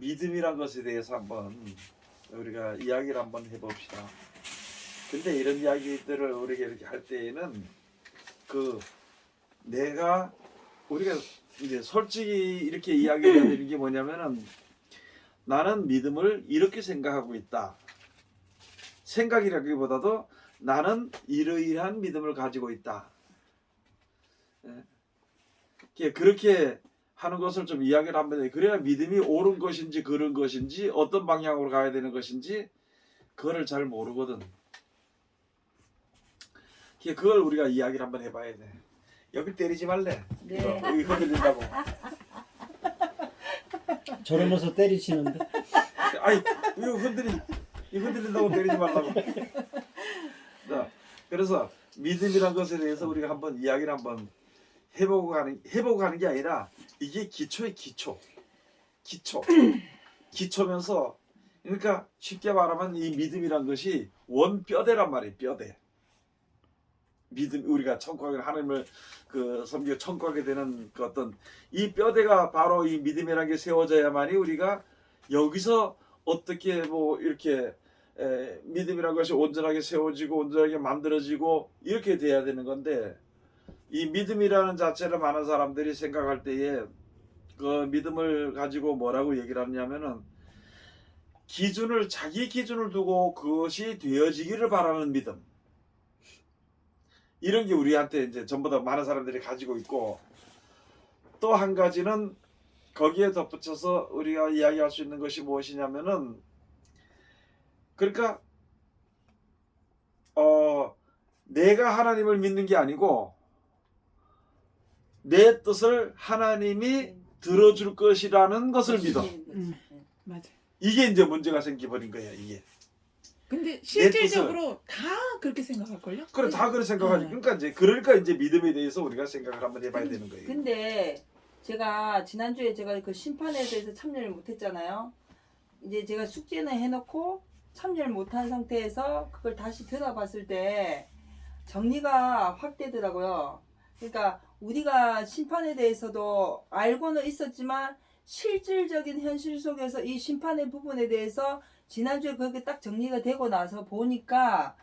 믿음이란 것에 대해서 한번 우리가 이야기를 한번 해봅시다. 근데 이런 이야기들을 우리가 이렇게 할 때에는 우리가 이제 솔직히 이렇게 이야기해야 되는 게 뭐냐면은 나는 믿음을 이렇게 생각하고 있다. 생각이라기보다도 나는 이러이러한 믿음을 가지고 있다. 그렇게 하는 것을 좀 이야기를 하면 돼. 그래야 믿음이 옳은 것인지 그른 것인지 어떤 방향으로 가야 되는 것인지 그거를 잘 모르거든. 그걸 우리가 이야기를 한번 해봐야 돼. 여기 때리지 말래. 네. 여기 흔들린다고. 저러면서 때리시는데. 아이 이거 흔들린다고 때리지 말라고. 자, 그래서 믿음이란 것에 대해서 우리가 한번 이야기를 한번 해보고 가는 게 아니라 이게 기초의 기초. 기초면서 그러니까 쉽게 말하면 이 믿음이란 것이 원뼈대란 말이에요. 뼈대. 믿음 우리가 천국하게 하나님을 섬기고 천국하게 되는 그 어떤 이 뼈대가 바로 이 믿음이라는 게 세워져야만이 우리가 여기서 어떻게 뭐 이렇게 믿음이라는 것이 온전하게 세워지고 온전하게 만들어지고 이렇게 돼야 되는 건데 이 믿음이라는 자체를 많은 사람들이 생각할 때에 그 믿음을 가지고 뭐라고 얘기를 하냐면은 자기 기준을 두고 그것이 되어지기를 바라는 믿음. 이런 게 우리한테 이제 전부 다 많은 사람들이 가지고 있고 또 한 가지는 거기에 덧붙여서 우리가 이야기할 수 있는 것이 무엇이냐면은 그러니까 내가 하나님을 믿는 게 아니고 내 뜻을 하나님이 들어줄 것이라는 것을 믿어. 맞아. 이게 이제 문제가 생겨버린 거야 이게. 근데 실질적으로 다 그렇게 생각할걸요? 그래 다 그렇게 생각하지. 그러니까 이제 믿음에 대해서 우리가 생각을 한번 해봐야 되는 거예요. 근데 제가 지난주에 제가 그 심판에 대해서 참여를 못했잖아요. 이제 제가 숙제는 해놓고 참여를 못한 상태에서 그걸 다시 들어봤을 때 정리가 확 되더라고요. 그러니까 우리가 심판에 대해서도 알고는 있었지만 실질적인 현실 속에서 이 심판의 부분에 대해서 지난주에 그렇게 딱 정리가 되고 나서 보니까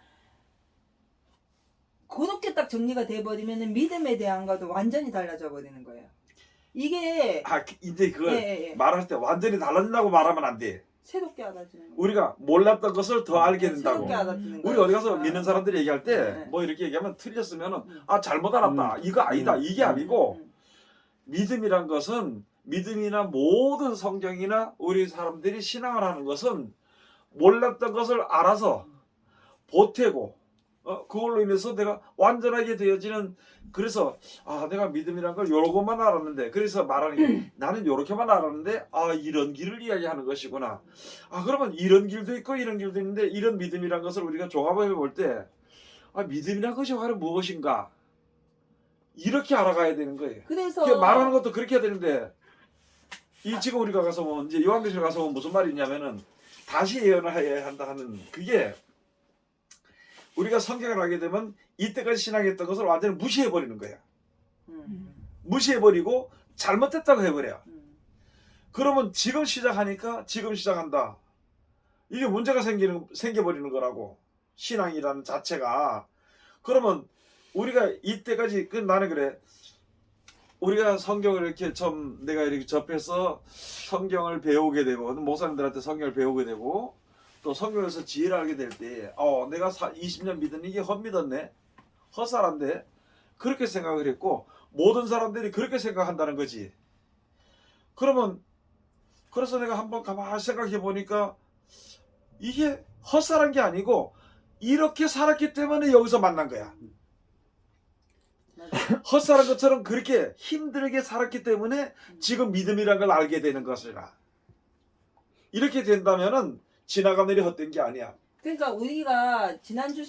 그렇게 딱 정리가 돼버리면 믿음에 대한 것도 완전히 달라져 버리는 거예요. 이게 이제 그걸 예. 말할 때 완전히 달라진다고 말하면 안 돼. 새롭게 알아지는 거예요. 우리가 몰랐던 것을 더 알게 된다고. 새롭게 알아지는 우리 거예요. 어디 가서 믿는 사람들이 얘기할 때 네. 뭐 이렇게 얘기하면 틀렸으면은 잘못 알았다. 이거 아니다. 이게 아니고 믿음이란 것은 믿음이나 모든 성경이나 우리 사람들이 신앙을 하는 것은 몰랐던 것을 알아서 보태고 그걸로 인해서 내가 완전하게 되어지는 그래서 내가 믿음이란 걸 요것만 알았는데 그래서 말하는 게 나는 요렇게만 알았는데 이런 길을 이야기하는 것이구나. 그러면 이런 길도 있고 이런 길도 있는데 이런 믿음이란 것을 우리가 종합해 볼 때 믿음이란 것이 바로 무엇인가 이렇게 알아가야 되는 거예요. 그래서 말하는 것도 그렇게 해야 되는데 지금 우리가 가서 뭐 이제 요한계시록 가서 뭐 무슨 말이 있냐면은 다시 예언을 해야 한다 하는 그게 우리가 성경을 하게 되면 이때까지 신앙했던 것을 완전히 무시해버리는 거야. 무시해버리고 잘못됐다고 해버려. 그러면 지금 시작한다. 이게 문제가 생겨버리는 거라고. 신앙이라는 자체가. 그러면 우리가 이때까지 나는 그래. 우리가 성경을 이렇게 내가 이렇게 접해서 성경을 배우게 되고 목사님들한테 성경을 배우게 되고 또 성경에서 지혜를 알게 될 때 내가 20년 믿은 이게 헛믿었네. 헛사람데 그렇게 생각을 했고 모든 사람들이 그렇게 생각한다는 거지. 그래서 내가 한번 가만히 생각해 보니까 이게 헛살한 게 아니고 이렇게 살았기 때문에 여기서 만난 거야. 헛살한 것처럼 그렇게 힘들게 살았기 때문에 지금 믿음이란 걸 알게 되는 것이라. 이렇게 된다면은 지나간 일이 헛된 게 아니야. 그러니까 우리가 지난주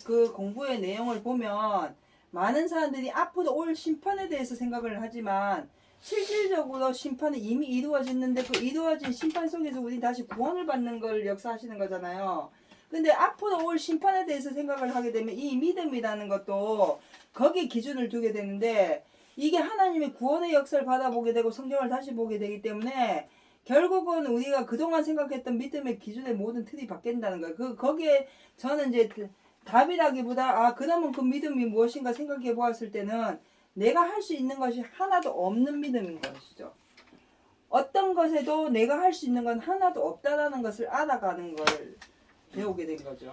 그 공부의 내용을 보면 많은 사람들이 앞으로 올 심판에 대해서 생각을 하지만 실질적으로 심판은 이미 이루어졌는데 그 이루어진 심판 속에서 우리 다시 구원을 받는 걸 역사하시는 거잖아요. 근데 앞으로 올 심판에 대해서 생각을 하게 되면 이 믿음이라는 것도 거기에 기준을 두게 되는데 이게 하나님의 구원의 역사를 받아보게 되고 성경을 다시 보게 되기 때문에 결국은 우리가 그동안 생각했던 믿음의 기준의 모든 틀이 바뀐다는 거예요. 거기에 저는 이제 답이라기보다 그러면 그 믿음이 무엇인가 생각해 보았을 때는 내가 할 수 있는 것이 하나도 없는 믿음인 것이죠. 어떤 것에도 내가 할 수 있는 건 하나도 없다라는 것을 알아가는 걸 배우게 된 거죠.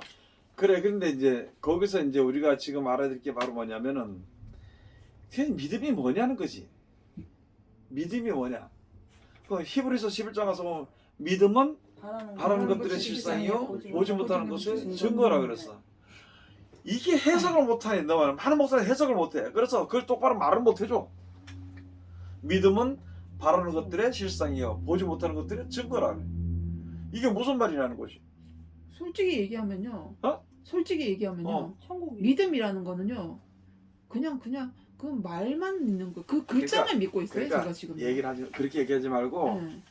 그래. 그런데 이제 거기서 이제 우리가 지금 알아야 될 게 바로 뭐냐면은 그냥 믿음이 뭐냐는 거지. 믿음이 뭐냐. 그 히브리서 11장 가서 보면 믿음은 바라는 것들의 실상이요 보지 못하는 것의 증거라 그랬어. 이게 해석을 못하니 너무 많은 목사는 해석을 못해. 그래서 그걸 똑바로 말을 못해줘. 믿음은 바라는 것들의 실상이요 보지 못하는 것들의 증거라. 이게 무슨 말이냐는 거지. 솔직히 얘기하면요. 솔직히 얘기하면요. 천국이 믿음이라는 거는요. 그냥 그 말만 믿는 거. 그 글자만 믿고 있어요. 제가 지금. 얘기를 하지 그렇게 얘기하지 말고 네.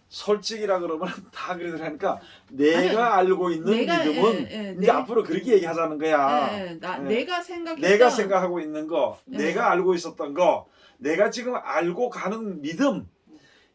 솔직이라 그러면 다 그러니까 내가 알고 있는 믿음은 이제 앞으로 그렇게 얘기하자는 거야. 내가 생각했던 내가 생각하고 있는 거, 네. 내가 알고 있었던 거, 내가 지금 알고 가는 믿음.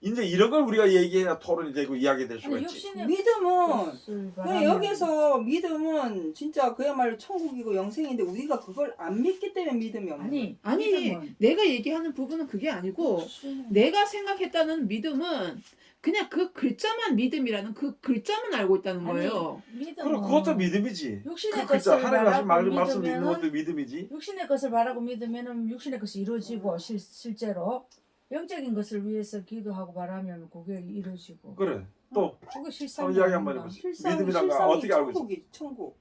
이제 이런 걸 우리가 얘기해야 토론이 되고 이야기될 수가 있지. 믿음은 그냥 여기서 믿음은 진짜 그야말로 천국이고 영생인데 우리가 그걸 안 믿기 때문에 믿음이 없는 거야. 아니 믿음은 내가 얘기하는 부분은 그게 아니고 내가 생각했다는 믿음은 그냥 그 글자만 믿음이라는 그 글자만 알고 있다는 거예요. 그럼 그것도 믿음이지. 육신의 그 글자 것을 하나님 하신 바라고 말씀 믿는 것도 믿으면은 믿음이지. 육신의 것을 바라고 믿으면은 육신의 것이 이루어지고 실제로 영적인 것을 위해서 기도하고 바라면 그게 이루어지고. 그래. 또 그거 실상. 한번 이야기 한번 해보세요. 믿음이란 거 어떻게 알고 있어? 천국.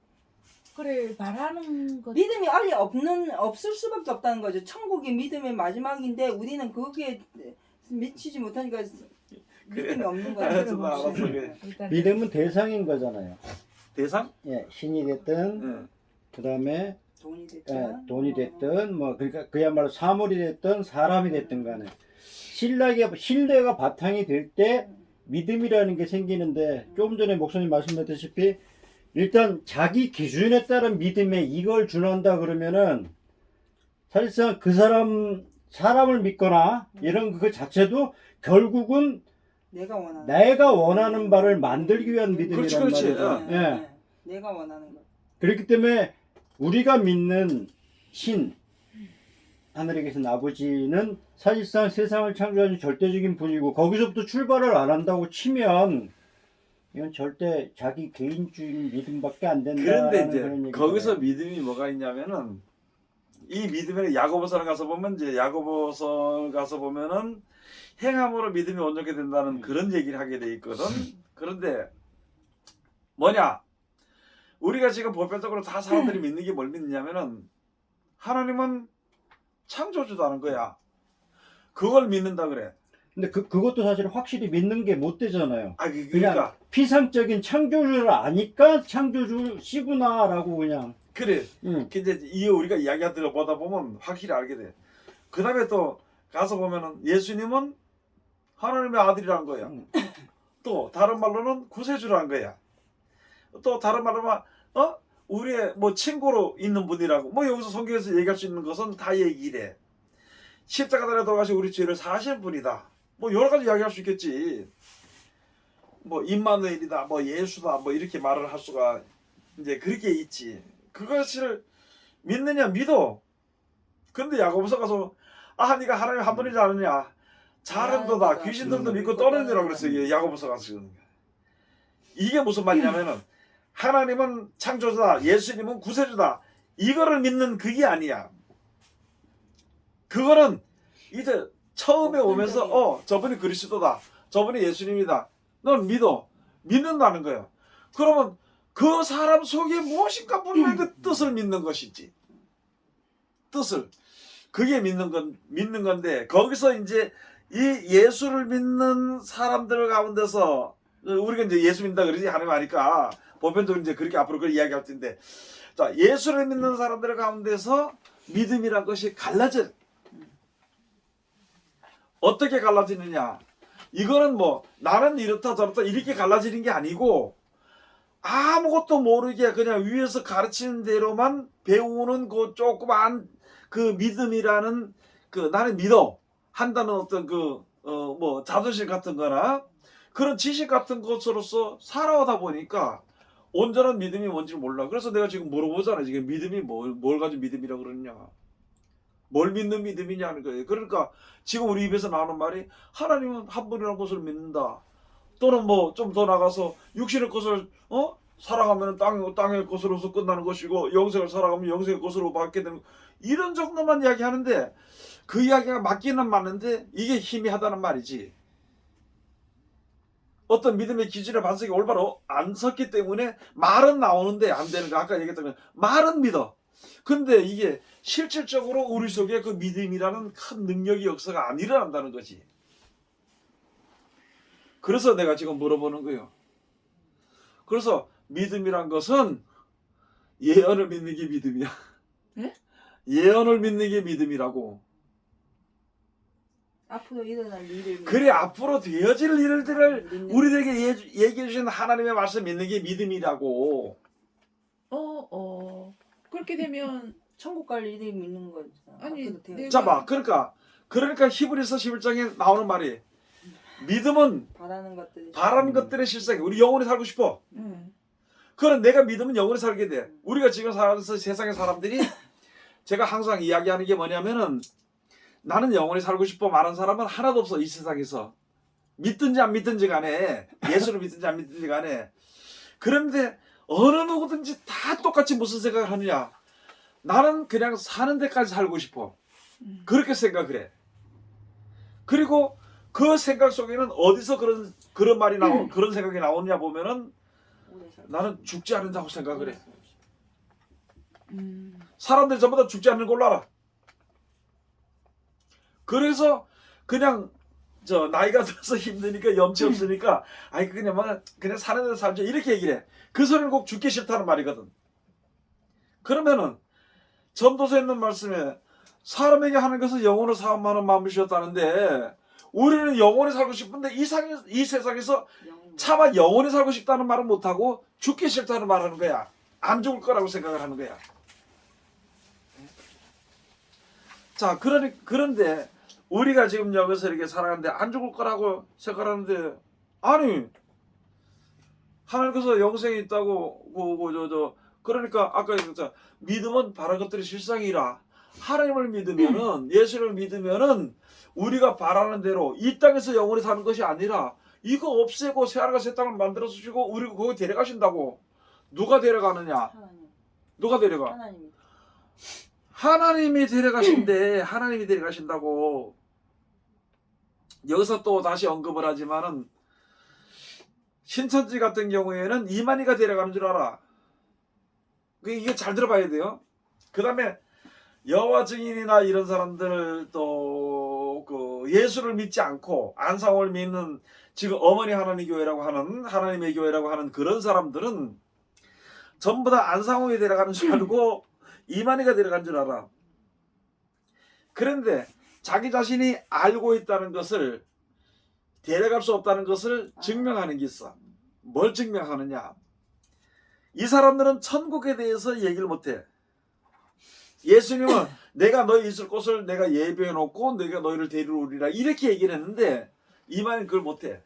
그래 바라는 것. 믿음이 없을 수밖에 없다는 거죠. 천국이 믿음의 마지막인데 우리는 거기에 미치지 못하니까 믿음이 없는 거예요. 알았어. 일단 믿음은 대상인 거잖아요. 대상? 예, 신이 됐든 응. 그다음에 돈이 됐든 돈이 됐든 뭐 그러니까 그야말로 사물이 됐든 사람이 됐든 간에 신뢰가 바탕이 될 때 믿음이라는 게 생기는데 조금 전에 목사님 말씀하셨다시피 일단 자기 기준에 따른 믿음에 이걸 준한다 그러면은 사실상 그 사람을 믿거나 이런 그 자체도 결국은 내가 원하는 바를 만들기 위한 믿음이란 그렇지. 말이죠. 예. 내가 원하는 거. 그렇기 때문에 우리가 믿는 신 하늘에 계신 아버지는 사실상 세상을 창조하신 절대적인 분이고 거기서부터 출발을 안 한다고 치면 이건 절대 자기 개인주의 믿음밖에 안 된다는 그런데 그런 이제 얘기잖아요. 거기서 믿음이 뭐가 있냐면은 이 믿음에 야고보서를 가서 보면 이제 야고보서 가서 보면은 행함으로 믿음이 온전하게 된다는 그런 얘기를 하게 돼 있거든. 그런데 뭐냐? 우리가 지금 보편적으로 다 사람들이 믿는 게 뭘 믿느냐면은 하나님은 창조주다는 거야. 그걸 믿는다 그래. 근데 그것도 사실 확실히 믿는 게 못 되잖아요. 그러니까 그냥 피상적인 창조주를 아니까 창조주시구나라고 그냥. 그래. 근데 이 우리가 이야기 들어보다 보면 확실히 알게 돼. 그 다음에 또 가서 보면은 예수님은 하나님의 아들이란 거야. 또 다른 말로는 구세주란 거야. 또 다른 말로는 우리의 뭐 친구로 있는 분이라고. 뭐 여기서 성경에서 얘기할 수 있는 것은 다 얘기래. 십자가단에 돌아가신 우리 죄를 사하신 분이다. 뭐 여러 가지 이야기할 수 있겠지. 뭐 임마누엘이다, 뭐 예수다, 뭐 이렇게 말을 할 수가 이제 그렇게 있지. 그것을 믿느냐 믿어. 그런데 야고보서 가서 네가 하나님 한 분이지 않느냐. 자른도다. 귀신들도 믿고 떠내느라고 그랬어요. 야고보서 가서. 이게 무슨 말이냐면은 하나님은 창조주다. 예수님은 구세주다. 이거를 믿는 그게 아니야. 그거는 이제 처음에 오면서 저분이 그리스도다. 저분이 예수님이다. 넌 믿어. 믿는다는 거야. 그러면 그 사람 속에 무엇인가 분명히 그 뜻을 믿는 것이지. 뜻을. 그게 믿는 건데 거기서 이제 이 예수를 믿는 사람들 가운데서 우리가 이제 예수 믿는다 그러지 하나님 아니까 보편적으로 이제 그렇게 앞으로 그걸 이야기할 텐데 자 예수를 믿는 사람들 가운데서 믿음이란 것이 갈라져. 어떻게 갈라지느냐? 이거는 뭐 나는 이렇다 저렇다 이렇게 갈라지는 게 아니고 아무것도 모르게 그냥 위에서 가르치는 대로만 배우는 그 조그만 그 믿음이라는 그 나는 믿어 한다는 어떤 뭐 자존심 같은 거나 그런 지식 같은 것으로서 살아오다 보니까 온전한 믿음이 뭔지 몰라. 그래서 내가 지금 물어보잖아. 지금 믿음이 뭘 가지고 믿음이라고 그러느냐. 뭘 믿는 믿음이냐는 거예요. 그러니까 지금 우리 입에서 나오는 말이 하나님은 한 분이라는 것을 믿는다. 또는 뭐 좀 더 나가서 육신의 것을 살아가면 땅의 것으로서 끝나는 것이고 영생을 살아가면 영생의 것으로 받게 되는 이런 정도만 이야기하는데 그 이야기가 맞기는 맞는데 이게 희미하다는 말이지. 어떤 믿음의 기준의 반석이 올바로 안 섰기 때문에 말은 나오는데 안 되는 거. 아까 얘기했던 거 말은 믿어. 근데 이게 실질적으로 우리 속에 그 믿음이라는 큰 능력이 역사가 안 일어난다는 거지. 그래서 내가 지금 물어보는 거예요. 그래서 믿음이란 것은 예언을 믿는 게 믿음이야. 예? 예언을 믿는 게 믿음이라고. 앞으로 일어날 일을 그래 앞으로 되어질 일들을 믿는 우리들에게 얘기해 주신 하나님의 말씀 믿는 게 믿음이라고. 그렇게 되면 천국 갈 일을 믿는 거죠. 아니, 앞으로 되어- 내가- 자 봐. 그러니까 히브리서 11장에 나오는 말이 믿음은 바라는 것들이 바라는 것들의 실상이 우리 영원히 살고 싶어. 응. 그럼 내가 믿으면 영원히 살게 돼. 우리가 지금 살아서 세상의 사람들이 제가 항상 이야기하는 게 뭐냐면은 나는 영원히 살고 싶어 말하는 사람은 하나도 없어 이 세상에서. 믿든지 안 믿든지 간에 예수를 믿든지 안 믿든지 간에. 그런데 어느 누구든지 다 똑같이 무슨 생각을 하느냐. 나는 그냥 사는 데까지 살고 싶어. 그렇게 생각을 해. 그리고 그 생각 속에는 어디서 그런 말이 그런 생각이 나오느냐 보면은 오래 살고 나는 죽지 않는다고 생각을 해. 음. 사람들이 전부 다 죽지 않는 걸로 알아. 그래서 그냥 나이가 들어서 힘드니까 염치 없으니까 아이 그냥 사는 데서 살자 이렇게 얘기를 해. 그 소리는 꼭 죽기 싫다는 말이거든. 그러면은 전도서에 있는 말씀에 사람에게 하는 것은 영혼을 사함하는 마음이셨다는데 우리는 영원히 살고 싶은데 이 세상에서 영원. 차마 영원히 살고 싶다는 말은 못하고 죽기 싫다는 말을 하는 거야. 안 죽을 거라고 생각을 하는 거야. 자, 그런데 우리가 지금 여기서 이렇게 살아가는데 안 죽을 거라고 생각하는데 아니 하나님께서 영생이 있다고 그러니까 아까 얘기했잖아. 믿음은 바라는 것들이 실상이라. 하나님을 믿으면은 예수를 믿으면은 우리가 바라는 대로 이 땅에서 영원히 사는 것이 아니라 이거 없애고 새하늘과 새 땅을 만들어 주시고 우리가 거기 데려가신다고. 누가 데려가느냐? 하나님. 누가 데려가? 하나님. 하나님이 데려가신대. 하나님이 데려가신다고. 여기서 또 다시 언급을 하지만은 신천지 같은 경우에는 이만희가 데려가는 줄 알아. 이게 잘 들어봐야 돼요. 그 다음에 여호와 증인이나 이런 사람들도 그 예수를 믿지 않고 안상을 믿는 지금 어머니 하나님 교회라고 하는 하나님의 교회라고 하는 그런 사람들은 전부 다 안상홍이 데려가는 줄 알고 이만희가 데려간 줄 알아. 그런데 자기 자신이 알고 있다는 것을 데려갈 수 없다는 것을 증명하는 게 있어. 뭘 증명하느냐? 이 사람들은 천국에 대해서 얘기를 못해. 예수님은 내가 너희 있을 곳을 내가 예비해 놓고 내가 너희를 데리러 오리라 이렇게 얘기를 했는데 이만희는 그걸 못해.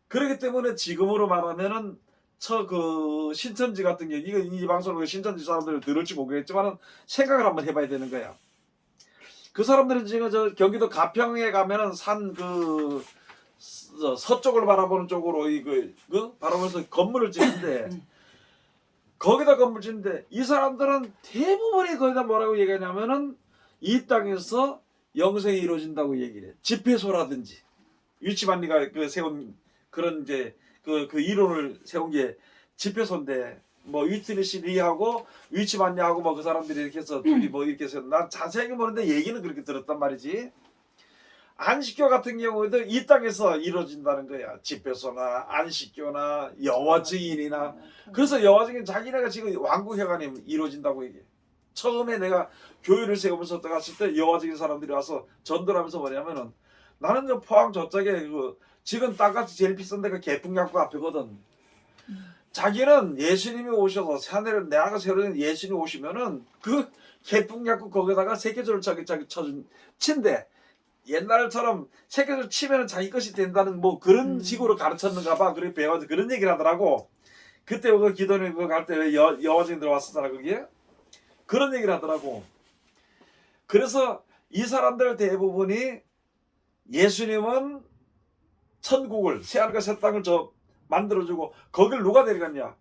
그렇기 때문에 지금으로 말하면은 신천지 같은 경우 이 방송을 신천지 사람들이 들을지 모르겠지만 생각을 한번 해봐야 되는 거야. 그 사람들은 지금 경기도 가평에 가면은 산 서쪽을 바라보는 쪽으로 바라보면서 건물을 짓는데 거기다 건물 짓는데 이 사람들은 대부분이 거기다 뭐라고 얘기하냐면은 이 땅에서 영생이 이루어진다고 얘기를 해. 집회소라든지 유치만리가 세운 그런 이제 그 이론을 세운 게 집회소인데 뭐 위트니시 리하고 위치만리하고 뭐 그 사람들이 이렇게 해서 둘이 뭐 이렇게 해서 난 자세하게 모르는데 얘기는 그렇게 들었단 말이지. 안식교 같은 경우에도 이 땅에서 이루어진다는 거야. 집회소나 안식교나 여호와 증인이나. 그래서 여호와 증인 자기네가 지금 왕국회관이 이루어진다고 얘기해. 처음에 내가 교회를 세우면서 갔을 때 여호와 증인 사람들이 와서 전도를 하면서 뭐냐면은 나는 포항 저쪽에 지금 땅값이 제일 비싼 데가 개풍약국 앞이거든. 자기는 예수님이 오셔서 새하늘을 내가 세우는 예수님이 오시면은 그 개풍약국 거기다가 세계적으로 자기 친대 옛날처럼 새끼들 치면은 자기 것이 된다는 뭐 그런 식으로 가르쳤는가 봐. 그렇게 배워서 그런 얘기를 하더라고. 그때 그 기도는 갈 때 왜 여화증 들어왔었잖아 거기에. 그런 얘기를 하더라고. 그래서 이 사람들 대부분이 예수님은 천국을 새하늘과 새 땅을 저 만들어주고 거길 누가 데려갔냐?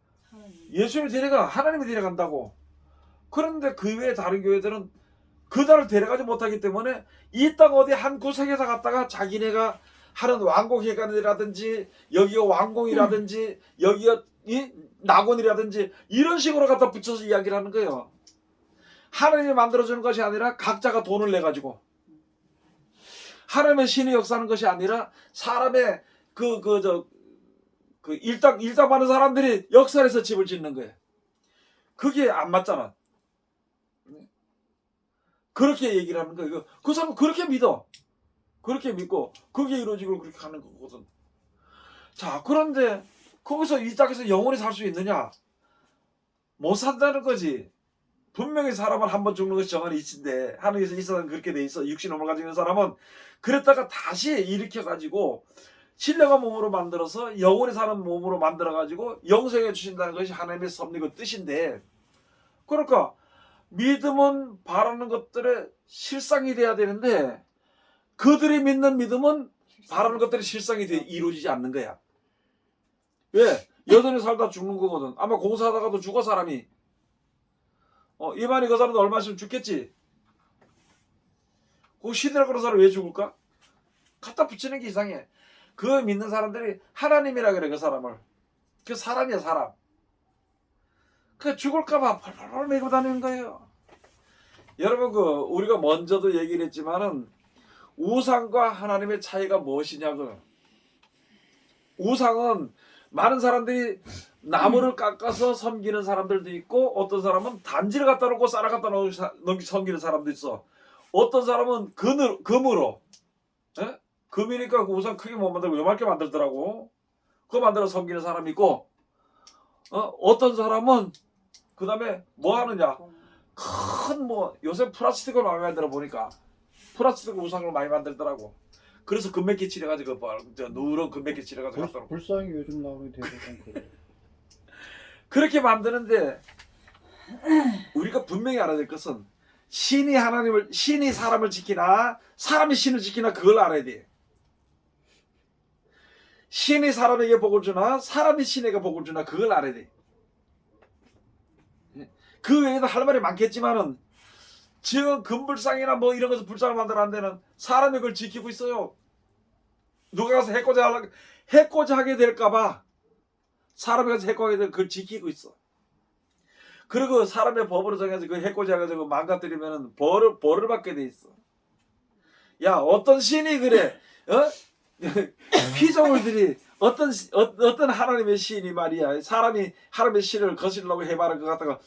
예수님이 데려가. 하나님이 데려간다고. 그런데 그 외에 다른 교회들은 그날을 데려가지 못하기 때문에 이 땅 어디 한 구석에서 갔다가 자기네가 하는 왕곡회관이라든지 여기가 왕궁이라든지 여기가 이 낙원이라든지 이런 식으로 갖다 붙여서 이야기를 하는 거예요. 하나님이 만들어주는 것이 아니라 각자가 돈을 내가지고 하나님의 신이 역사하는 것이 아니라 사람의 일당 많은 사람들이 역사해서 집을 짓는 거예요. 그게 안 맞잖아. 그렇게 얘기를 하는 거예요. 그 사람은 그렇게 믿어. 그렇게 믿고 그게 이루어지고 그렇게 하는 거거든. 자, 그런데 거기서 이 땅에서 영원히 살 수 있느냐? 못 산다는 거지. 분명히 사람은 한 번 죽는 것이 정한 이치인데 하늘에서 있어서는 그렇게 돼 있어. 육신을 가지고 있는 사람은 그랬다가 다시 일으켜가지고 신령한 몸으로 만들어서 영원히 사는 몸으로 만들어가지고 영생해 주신다는 것이 하나님의 섭리고 뜻인데, 그러니까 믿음은 바라는 것들의 실상이 돼야 되는데 그들이 믿는 믿음은 바라는 것들이 실상이 이루어지지 않는 거야. 왜? 여전히 살다 죽는 거거든. 아마 공사하다가도 죽어 사람이. 이만희 그 사람도 얼마 있으면 죽겠지. 그 시대라 그런 사람 왜 죽을까? 갖다 붙이는 게 이상해. 그 믿는 사람들이 하나님이라 그래. 그 사람을. 그 사람이야 사람. 그 죽을까봐 펄펄 매고 다니는 거예요. 여러분 우리가 먼저도 얘기를 했지만은 우상과 하나님의 차이가 무엇이냐고. 우상은 많은 사람들이 나무를 깎아서 섬기는 사람들도 있고 어떤 사람은 단지를 갖다 놓고 쌀을 갖다 놓고 섬기는 사람도 있어. 어떤 사람은 금으로 금이니까 그 우상 크게 못 만들고 요만하게 만들더라고. 그거 만들어 섬기는 사람이 있고 어떤 사람은 그 다음에 뭐 하느냐, 큰 요새 플라스틱을 많이 만들어 보니까 플라스틱 우상을 많이 만들더라고. 그래서 금메키 칠해가지고 누런 금메키 칠해가지고 갖다 놓고. 불쌍히 요즘 나오는 대부분 그래. 그렇게 만드는데 우리가 분명히 알아야 될 것은 신이 사람을 지키나 사람이 신을 지키나 그걸 알아야 돼. 신이 사람에게 복을 주나 사람이 신에게 복을 주나 그걸 알아야 돼. 그 외에도 할 말이 많겠지만은 지금 금불상이나 뭐 이런 것을 불상을 만들어 안 되는 사람이 그걸 지키고 있어요. 누가 가서 해코지 하게 될까봐 사람이 가서 해코지 하게 되면 그걸 지키고 있어. 그리고 사람의 법으로 정해서 그 해코지 해가지고 망가뜨리면은 벌을 받게 돼 있어. 야, 어떤 신이 그래? 피조물들이 어떤 하나님의 신이 말이야. 사람이 하나님의 신을 거스르려고 해봐라 그거 갖다가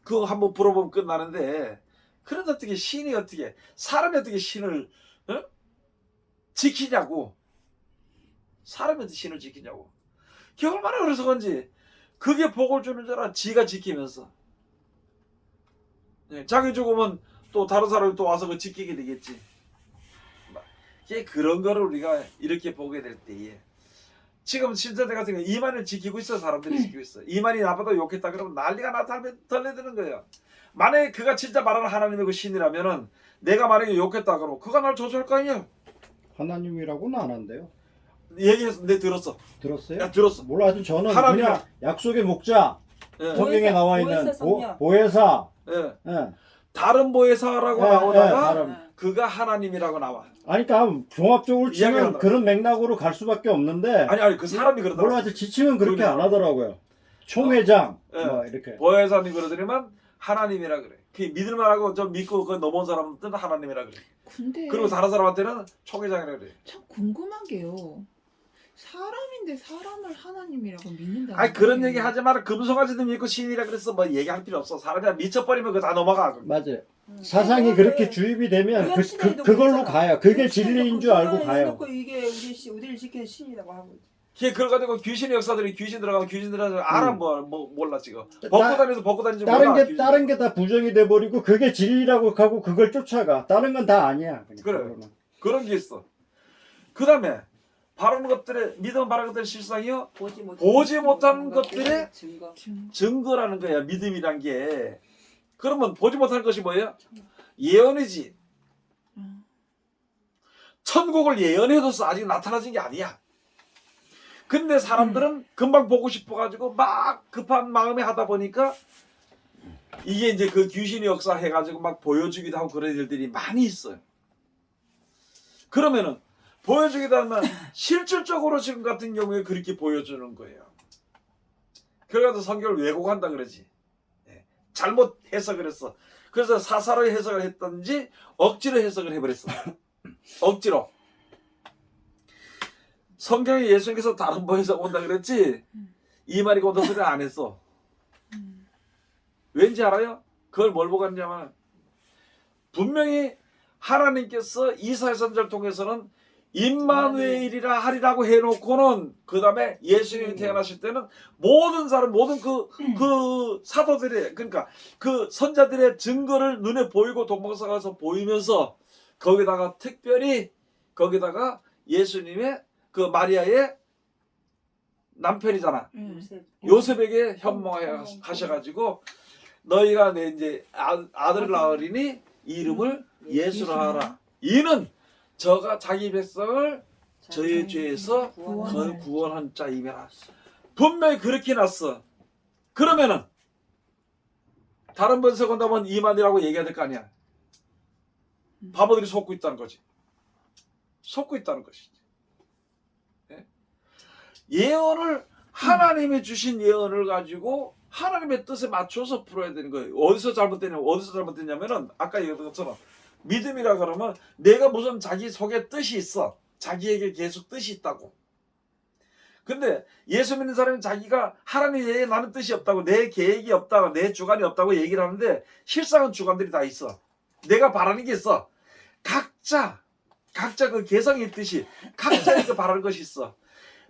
그거 한번 물어보면 끝나는데, 그런데 어떻게 신이 어떻게 사람이 어떻게 신을 지키냐고. 사람이 어떻게 신을 지키냐고. 그게 얼마나 그래서 그런지 그게 복을 주는 줄 알아. 지가 지키면서. 자기 죽으면 또 다른 사람이 또 와서 그 지키게 되겠지. 그런 거를 우리가 이렇게 보게 될 때에 지금 신세대 같은 경우 이만을 지키고 있어. 사람들이 지키고 있어. 이만이 나보다 욕했다 그러면 난리가 덜레드는 거예요. 만약에 그가 진짜 말하는 하나님의 그 신이라면은 내가 만약에 욕했다 그러면 그가 날 저주할 거 아니야. 하나님이라고는 안 한대요. 얘기해서 내 들었어. 들었어요? 야, 들었어. 몰라. 하여튼 저는 하나님이라- 그냥 약속의 목자, 예. 성경에 나와 보혜사 있는 성령. 보혜사. 예. 예. 다른 보혜사라고 예, 나오다가 예, 다른. 그가 하나님이라고 나와. 아니 그러니까 종합적으로 치면 이야기하다. 그런 맥락으로 갈 수밖에 없는데 아니 그 사람이 그러더라고. 몰라. 하여튼 지칭은 그렇게 그러니까. 안 하더라고요. 총회장 예. 뭐 이렇게. 보혜사님 그러더니만 하나님이라 그래. 그 믿을만하고 좀 믿고 그 넘어온 사람들은 하나님이라 그래. 근데 그리고 다른 사람한테는 총회장이라 그래. 참 궁금한 게요. 사람인데 사람을 하나님이라고 믿는다. 아니 그런 얘기 하지 마라. 금송아지도 믿고 신이라 그랬어. 뭐 얘기할 필요 없어. 사람이 미쳐버리면 그거 다 넘어가. 맞아요. 사상이 그렇게 주입이 되면 그걸로 가요. 그게 진리인 줄 알고 가요. 이게 우리를 지키는 신이라고 하고. 그걸 가지고 귀신의 역사들이 귀신 들어가면 귀신 들어가면 알아. 뭐 몰라 지금. 따- 벗고 다니지 몰라. 다른 게 다 부정이 돼 버리고 그게 진리라고 하고 그걸 쫓아가. 다른 건 다 아니야. 그냥 그래. 그거는. 그런 게 있어. 그 다음에 바른 것들의 믿음 바른 것들의 실상이요 보지 못한 것들의 증거. 증거라는 거야. 믿음이란 게. 그러면 보지 못한 것이 뭐예요? 예언이지. 천국을 예언해둬서 아직 나타나진 게 아니야. 근데 사람들은 금방 보고 싶어가지고 막 급한 마음에 하다 보니까 이게 이제 그 귀신이 역사해가지고 막 보여주기도 하고 그런 일들이 많이 있어요. 그러면은 보여주기도 하면 실질적으로 지금 같은 경우에 그렇게 보여주는 거예요. 그래가지고 성경을 왜곡한다 그러지. 잘못 해석을 했어. 그래서 사사로이 해석을 했던지 억지로 해석을 해버렸어. 억지로. 성경에 예수님께서 다른 번에서 온다 그랬지 이 말이 온다 소리는 안 했어. 왠지 알아요? 그걸 뭘 보고 하냐면 분명히 하나님께서 이사야 선지자를 통해서는 임마누엘이라 하리라고 해놓고는 그 다음에 예수님이 태어나실 때는 모든 사람 모든 그 사도들의 그러니까 그 선자들의 증거를 눈에 보이고 동방사 가서 보이면서 거기다가 특별히 거기다가 예수님의 그 마리아의 남편이잖아. 요셉에게 현몽하셔가지고 너희가 내 이제 아들을 낳으리니 이름을 예수라 하라. 이는 저가 자기 백성을 저의 죄에서 구원한 자이며라. 분명히 그렇게 났어. 그러면은 다른 번서 건다면 이만이라고 얘기해야 될 거 아니야. 바보들이 속고 있다는 거지. 속고 있다는 것이지. 예언을 하나님이 주신 예언을 가지고 하나님의 뜻에 맞춰서 풀어야 되는 거예요. 어디서 잘못됐냐면은 아까 얘기했던 것처럼 믿음이라 그러면 내가 무슨 자기 속에 뜻이 있어. 자기에게 계속 뜻이 있다고. 근데 예수 믿는 사람은 자기가 하나님 외에 나는 뜻이 없다고 내 계획이 없다고 내 주관이 없다고 얘기를 하는데 실상은 주관들이 다 있어. 내가 바라는 게 있어. 각자 그 개성이 있듯이 각자에게 바라는 것이 있어.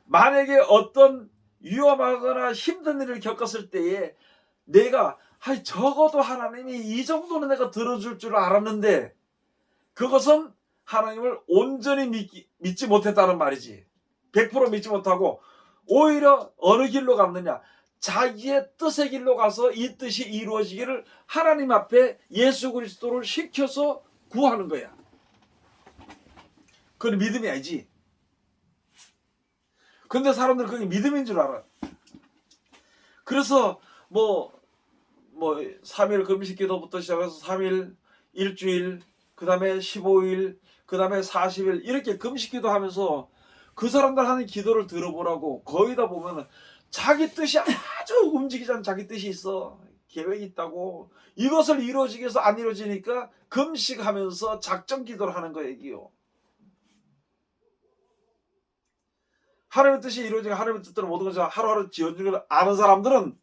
만약에 어떤 위험하거나 힘든 일을 겪었을 때에 내가 적어도 하나님이 이 정도는 내가 들어줄 줄 알았는데 그것은 하나님을 온전히 믿지 못했다는 말이지. 100% 믿지 못하고 오히려 어느 길로 갔느냐. 자기의 뜻의 길로 가서 이 뜻이 이루어지기를 하나님 앞에 예수 그리스도를 시켜서 구하는 거야. 그건 믿음이 아니지. 근데 사람들은 그게 믿음인 줄 알아. 그래서 뭐 3일 금식 기도부터 시작해서 3일, 일주일, 그 다음에 15일, 그 다음에 40일 이렇게 금식 기도하면서 그 사람들 하는 기도를 들어보라고. 거기다 보면은 자기 뜻이 아주 움직이지 않는 자기 뜻이 있어. 계획이 있다고. 이것을 이루어지기 위해서 안 이루어지니까 금식하면서 작정 기도를 하는 거예요. 이게요. 하나님의 뜻이 이루어지고 하나님의 뜻대로 모든 것을 하루하루 지어주는 걸 아는 사람들은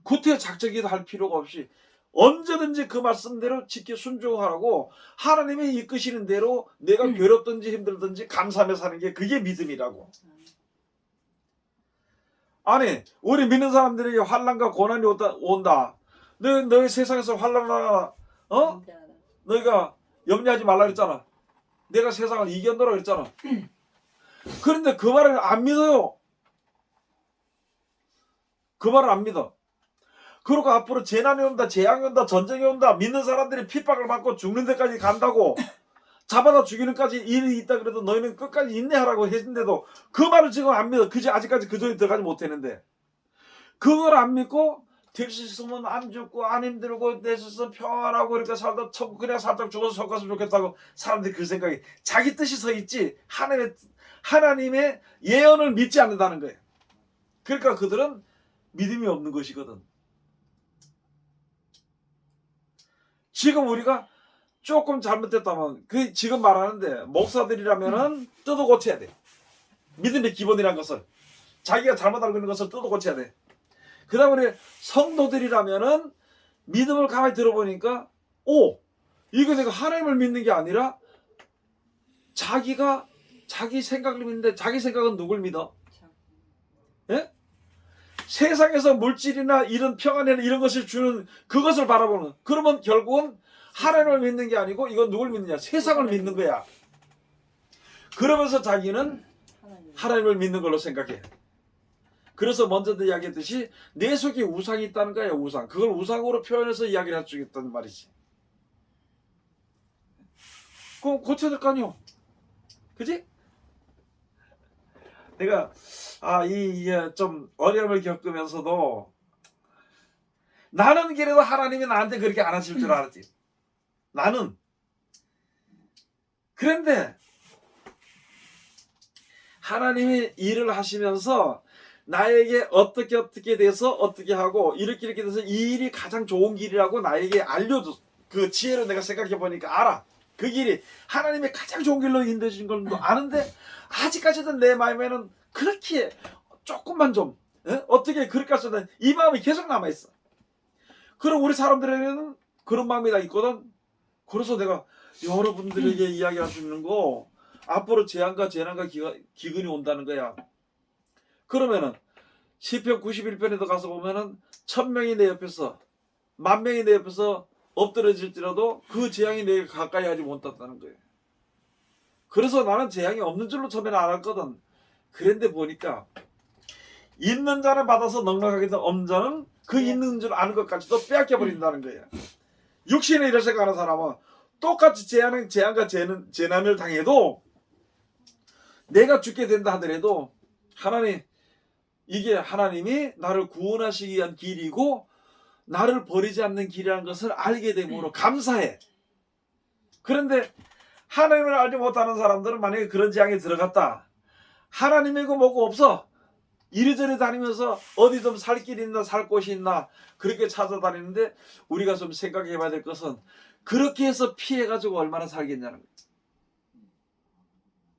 구태여 작정기도 할 필요가 없이 언제든지 그 말씀대로 지켜 순종하라고 하나님이 이끄시는 대로 내가 괴롭든지 힘들든지 감사하며 사는 게 그게 믿음이라고. 아니 우리 믿는 사람들에게 환난과 고난이 온다. 너희 세상에서 환난하나 너희가 염려하지 말라 그랬잖아. 내가 세상을 이겨놓으라 그랬잖아. 그런데 그 말을 안 믿어요. 그 말을 안 믿어. 그리고 앞으로 재난이 온다, 재앙이 온다, 전쟁이 온다, 믿는 사람들이 핍박을 받고 죽는 데까지 간다고 잡아다 죽이는까지 일이 있다 그래도 너희는 끝까지 인내하라고 했는데도 그 말을 지금 안 믿어. 아직까지 그 전에 들어가지 못했는데 그걸 안 믿고 될 수 있으면 안 죽고 안 힘들고 될 수 있으면 평안하고 이렇게 살다 그냥 살짝 죽어서 섞었으면 좋겠다고 사람들이 그 생각이 자기 뜻이 서 있지 하나님의 예언을 믿지 않는다는 거예요. 그러니까 그들은 믿음이 없는 것이거든. 지금 우리가 조금 잘못됐다면 그 지금 말하는데 목사들이라면은 뜯어 고쳐야 돼. 믿음의 기본이라는 것을 자기가 잘못 알고 있는 것을 뜯어 고쳐야 돼. 그 다음에 우리 성도들이라면은 믿음을 가만히 들어보니까 이거 내가 하나님을 믿는 게 아니라 자기 생각을 믿는데 자기 생각은 누굴 믿어? 예? 세상에서 물질이나 이런 평안이나 이런 것을 주는 그것을 바라보는. 그러면 결국은 하나님을 믿는 게 아니고 이건 누굴 믿느냐? 세상을 믿는 거야. 그러면서 자기는 하나님. 하나님을 믿는 걸로 생각해. 그래서 먼저도 이야기했듯이 내 속에 우상이 있다는 거야. 우상. 그걸 우상으로 표현해서 이야기를 할 수 있단 말이지. 그럼 고쳐야 될 거 아니오. 그지? 내가 좀 어려움을 겪으면서도 나는 그래도 하나님이 나한테 그렇게 안 하실 줄 알았지. 나는. 그런데 하나님이 일을 하시면서 나에게 어떻게 돼서 어떻게 하고 이렇게 돼서 이 일이 가장 좋은 길이라고 나에게 알려줘. 그 지혜로 내가 생각해 보니까 알아. 그 길이 하나님의 가장 좋은 길로 인도해 주신 걸 아는데 아직까지도 내 마음에는 그렇게 조금만 좀 어떻게 그렇게 할 수 있는 이 마음이 계속 남아있어. 그럼 우리 사람들에게는 그런 마음이 다 있거든. 그래서 내가 여러분들에게 이야기할 수 있는 거 앞으로 재앙과 재난과 기근이 온다는 거야. 그러면은 시편 91편에도 가서 보면은 1000명이 내 옆에서 10,000명이 내 옆에서 엎드려질지라도 그 재앙이 내게 가까이 하지 못한다는 거예요. 그래서 나는 재앙이 없는 줄로 처음에는 알았거든. 그런데 보니까 있는 자는 받아서 넉넉하게 없는 자는 그 있는 줄 아는 것까지도 빼앗겨 버린다는 거예요. 육신의 일을 생각하는 사람은 똑같이 재앙과 재난을 당해도 내가 죽게 된다 하더라도 하나님, 이게 하나님이 나를 구원하시기 위한 길이고 나를 버리지 않는 길이라는 것을 알게 됨으로 감사해. 그런데 하나님을 알지 못하는 사람들은 만약에 그런 재앙에 들어갔다. 하나님이고 뭐고 없어. 이리저리 다니면서 어디 좀 살 길이 있나 살 곳이 있나 그렇게 찾아다니는데 우리가 좀 생각해 봐야 될 것은 그렇게 해서 피해가지고 얼마나 살겠냐는 거예요.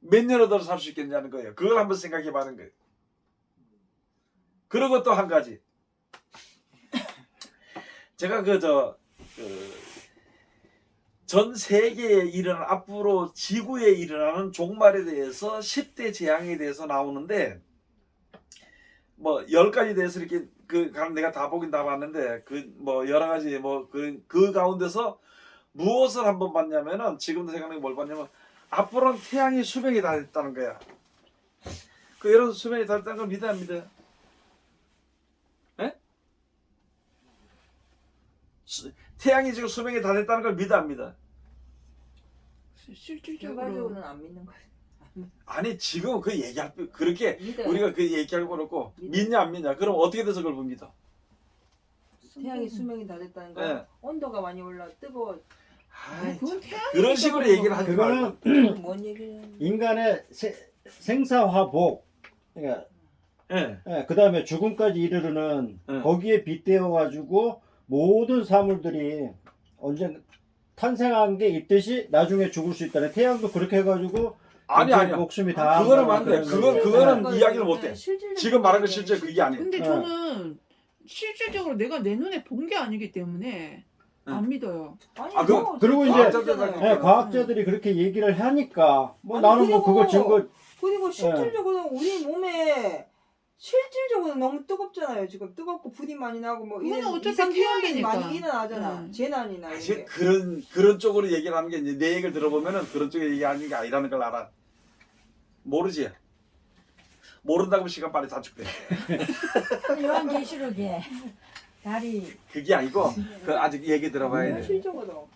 몇 년을 더 살 수 있겠냐는 거예요. 그걸 한번 생각해 봐는 거예요. 그리고 또 한 가지. 제가 전 세계에 일어난 앞으로 지구에 일어나는 종말에 대해서 10대 재앙에 대해서 나오는데 뭐 10가지 대해서 이렇게 내가 다 보긴 다 봤는데 뭐 여러 가지 그 가운데서 무엇을 한번 봤냐면은 지금도 생각나는 게 뭘 봤냐면 앞으로는 태양이 수명이 다 됐다는 거야. 이런 수명이 다 됐다는 걸 믿어야 안 믿어요? 에? 태양이 지금 수명이 다 됐다는 걸 믿어 안 믿어? 실질적으로 결과적으로는 안 믿는 거예요. 아니 지금 그 얘기할 그렇게 믿어요. 우리가 그 얘기하고 그렇고 믿어요. 믿냐 안 믿냐 그럼 어떻게 돼서 그걸 못 믿어? 태양이 수명이 다 됐다는 거. 네. 온도가 많이 올라 뜨거워. 아이, 그건 태양이 그런 식으로 얘기를 하지 말고 그거는 뭔 얘기를? 인간의 생사화복, 그러니까 예. 그 다음에 죽음까지 이르르는 예. 거기에 빗대어 가지고 모든 사물들이 언젠가 탄생한 게 있듯이 나중에 죽을 수 있다는. 태양도 그렇게 해가지고 아니야. 목숨이 다 그거는 안 돼. 그런 그거는 거지. 이야기를 못 해. 지금 말한 건 실제 그게 아니에요. 근데 네. 저는 실질적으로 내가 내 눈에 본 게 아니기 때문에 안 믿어요. 아니, 아, 뭐 그리고 이제 과학자잖아요. 네, 과학자들이 그렇게 얘기를 하니까 뭐 아니, 나는 뭐 그리고 그거 증거 그리고 실질적으로 우리 몸에 실질적으로 너무 뜨겁잖아요. 지금 뜨겁고 불이 많이 나고 뭐 그거는 이런 어차피 이상기관들이 태양이니까. 많이 일어나잖아. 재난이나 사실 이게. 그런 쪽으로 얘기를 하는 게 이제 내 얘기를 들어보면은 그런 쪽에 얘기하는 게 아니라는 걸 알아. 모르지. 모른다고 시간 빨리 다 죽대. 요한계시록에 달이 그게 아니고 그 아직 얘기 들어봐야 돼. 실질적으로.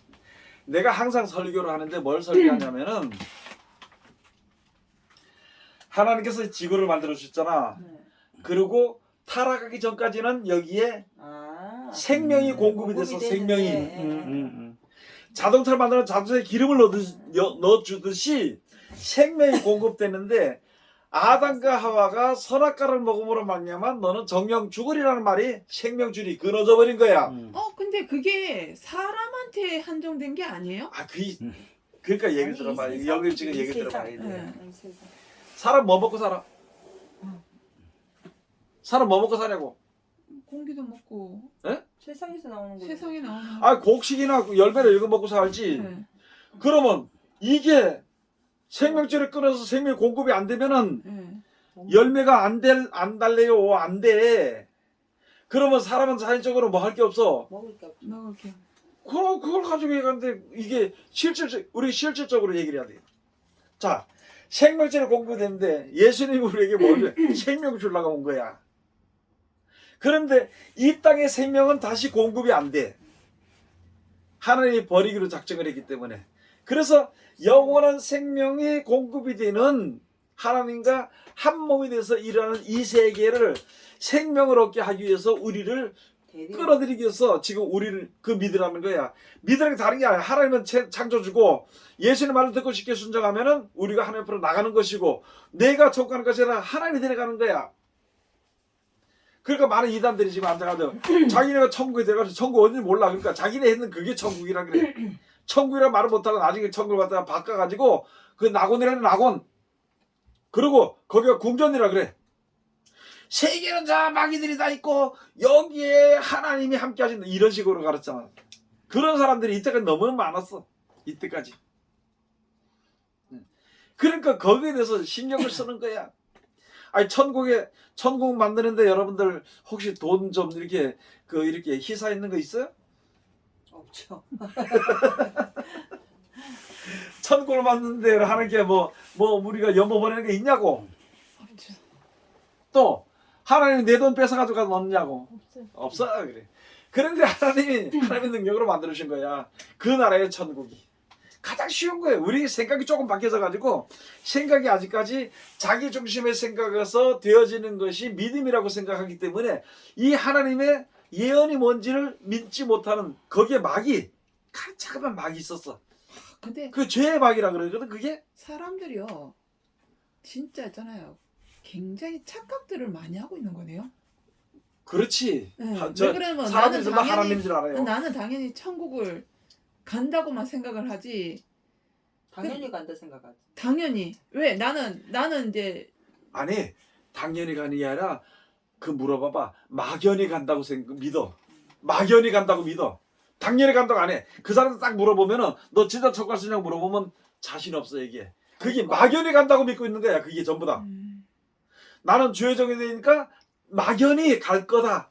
내가 항상 설교를 하는데 뭘 설교하냐면은 하나님께서 지구를 만들어 주셨잖아. 네. 그리고 타락하기 전까지는 여기에 아. 생명이 공급이 돼서 생명이 되는데, 자동차를 만들면 자동차에 기름을 넣어주듯이 생명이 공급되는데 아담과 하와가 선악과를 먹음으로 말미암아 너는 정령 죽으리라는 말이 생명줄이 끊어져 버린 거야. 근데 그게 사람한테 한정된 게 아니에요? 그러니까 얘기 아니, 들어봐. 이 여기 세상, 지금 이 얘기 세상. 들어봐야 돼. 네. 이 세상. 사람 뭐 먹고 살아? 사람 뭐 먹고 사냐고? 공기도 먹고 세상에서 나오는 거. 세상에 나오는 아 곡식이나 열매를 이거 먹고 살지. 네. 그러면 이게 생명줄을 끊어서 생명 공급이 안 되면은 네. 열매가 안 달래요. 안 돼. 그러면 사람은 자연적으로 뭐 할 게 없어. 먹을 게 없죠. 먹을게요. 그걸 가지고 얘기하는데 이게 우리 실질적으로 얘기를 해야 돼요. 자, 생명체를 공급되는데 예수님이 우리에게 뭘 줘? 생명 주려고 온 거야. 그런데 이 땅의 생명은 다시 공급이 안 돼. 하나님이 버리기로 작정을 했기 때문에. 그래서 영원한 생명이 공급이 되는 하나님과 한 몸이 돼서 일하는 이 세계를 생명을 얻게 하기 위해서 우리를 끌어들이기 위해서 지금 우리를 그 믿으라는 거야. 믿으라는 게 다른 게 아니야. 하나님은 창조주고 예수님 말을 듣고 쉽게 순종하면은 우리가 하나님 앞으로 나가는 것이고 내가 족하는 것이 아니라 하나님이 데려가는 거야. 그러니까 많은 이단들이 지금 앉아가지고 자기네가 천국에 들어가서 천국 어딘지 몰라. 그러니까 자기네 했는 그게 천국이라 그래. 천국이라 말을 못하고 나중에 천국을 갖다가 바꿔가지고 그 낙원이라는 낙원. 그리고 거기가 궁전이라 그래. 세계는 다 마귀들이 다 있고 여기에 하나님이 함께 하신다. 이런 식으로 가르쳤잖아. 그런 사람들이 이때까지 너무 많았어. 이때까지. 그러니까 거기에 대해서 신경을 쓰는 거야. 아니 천국 만드는데 여러분들 혹시 돈 좀 이렇게 이렇게 희사 있는 거 있어요? 없죠. 천국을 만드는데 하나님께 뭐 우리가 연보 보내는 게 있냐고. 없죠. 또 하나님이 내 돈 뺏어가지고 가서 넣느냐고. 없어요. 없어 그래. 그런데 하나님의 능력으로 만들어주신 거야. 그 나라의 천국이. 가장 쉬운 거예요. 우리 생각이 조금 바뀌어서 가지고 생각이 아직까지 자기 중심의 생각에서 되어지는 것이 믿음이라고 생각하기 때문에 이 하나님의 예언이 뭔지를 믿지 못하는 거기에 마귀, 작은 마귀 있었어. 근데 그 죄의 마귀라 그러거든. 그게 사람들이요 진짜 있잖아요. 굉장히 착각들을 많이 하고 있는 거네요. 그렇지. 네. 저 왜 그러면 사람들이 나는 전부 하나님인 줄 알아요. 나는 당연히 천국을 간다고만 생각을 하지. 당연히 간다 생각하지. 당연히 왜 나는 이제 아니 당연히 가는 게 아니라 그 물어봐봐. 막연히 간다고 믿어. 막연히 간다고 믿어. 당연히 간다고 안 해. 그 사람들 딱 물어보면은 너 진짜 천국 갈 수 있냐고 물어보면 자신 없어 이게. 그게 막연히 간다고 믿고 있는 거야. 그게 전부 다. 나는 죄 정해되니까 막연히 갈 거다.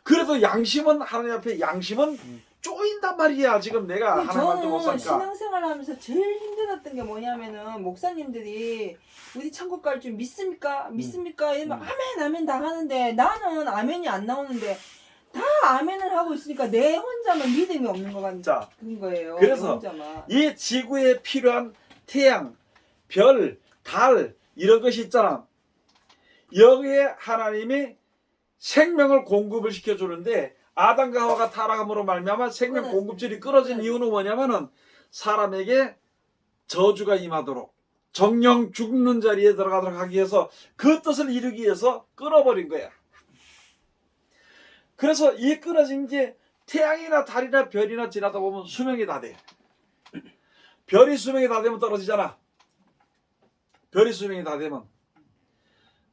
그래도 양심은 하나님 앞에 양심은 쪼인단 말이야. 지금 내가 하나님한테 못 저는 사니까. 신앙생활 하면서 제일 힘들었던 게 뭐냐면은 목사님들이 우리 천국 갈 줄 믿습니까? 믿습니까? 이러면 아멘 다 하는데 나는 아멘이 안 나오는데 다 아멘을 하고 있으니까 내 혼자만 믿음이 없는 것 자, 같은 거예요. 그래서 내 혼자만. 이 지구에 필요한 태양, 별, 달 이런 것이 있잖아. 여기에 하나님이 생명을 공급을 시켜주는데 아담과 하와가 타락함으로 말미암아 생명 공급줄이 끊어진 이유는 뭐냐면은 사람에게 저주가 임하도록 정령 죽는 자리에 들어가도록 하기 위해서 그 뜻을 이루기 위해서 끊어버린 거야. 그래서 이 끊어진 게 태양이나 달이나 별이나 지나다 보면 수명이 다 돼. 별이 수명이 다 되면 떨어지잖아. 별이 수명이 다 되면.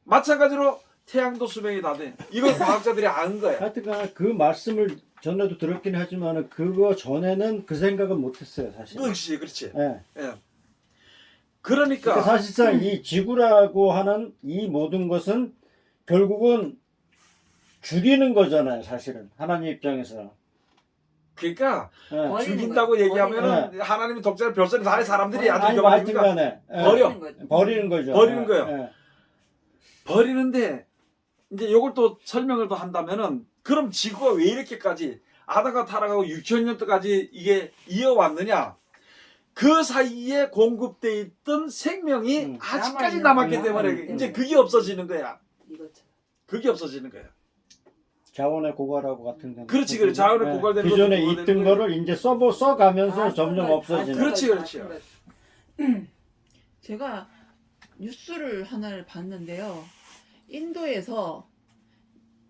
마찬가지로 태양도 수명이 다 돼. 이걸 과학자들이 아는 거야. 하여튼간 그 말씀을 전에도 들었긴 하지만 그거 전에는 그 생각은 못했어요 사실. 그렇지, 그렇지. 예. 예. 그러니까 사실상 이 지구라고 하는 이 모든 것은 결국은 죽이는 거잖아요 사실은 하나님 입장에서. 그러니까 예. 죽인다고 얘기하면은 하나님이 독자를 별소리 다 해 사람들이 아주 아니 교만하니까 하여튼간에 버려. 버리는 거죠. 버리는 거예요. 예. 버리는데 이제 이걸 또 설명을 더 한다면은 그럼 지구가 왜 이렇게까지 아담과 타락하고 6천 년까지 이게 이어왔느냐? 그 사이에 공급돼 있던 생명이 아직까지 남았기 때문에 이제 그게 없어지는 거야. 이것처럼. 그게 없어지는 거야. 자원의 고갈하고 같은 거. 그렇지, 그래. 자원의 고갈되는 기존에 것도 있던 거를 이제 써가면서 점점 쓴 없어지는. 그렇지, 그렇지. 제가 뉴스를 하나를 봤는데요.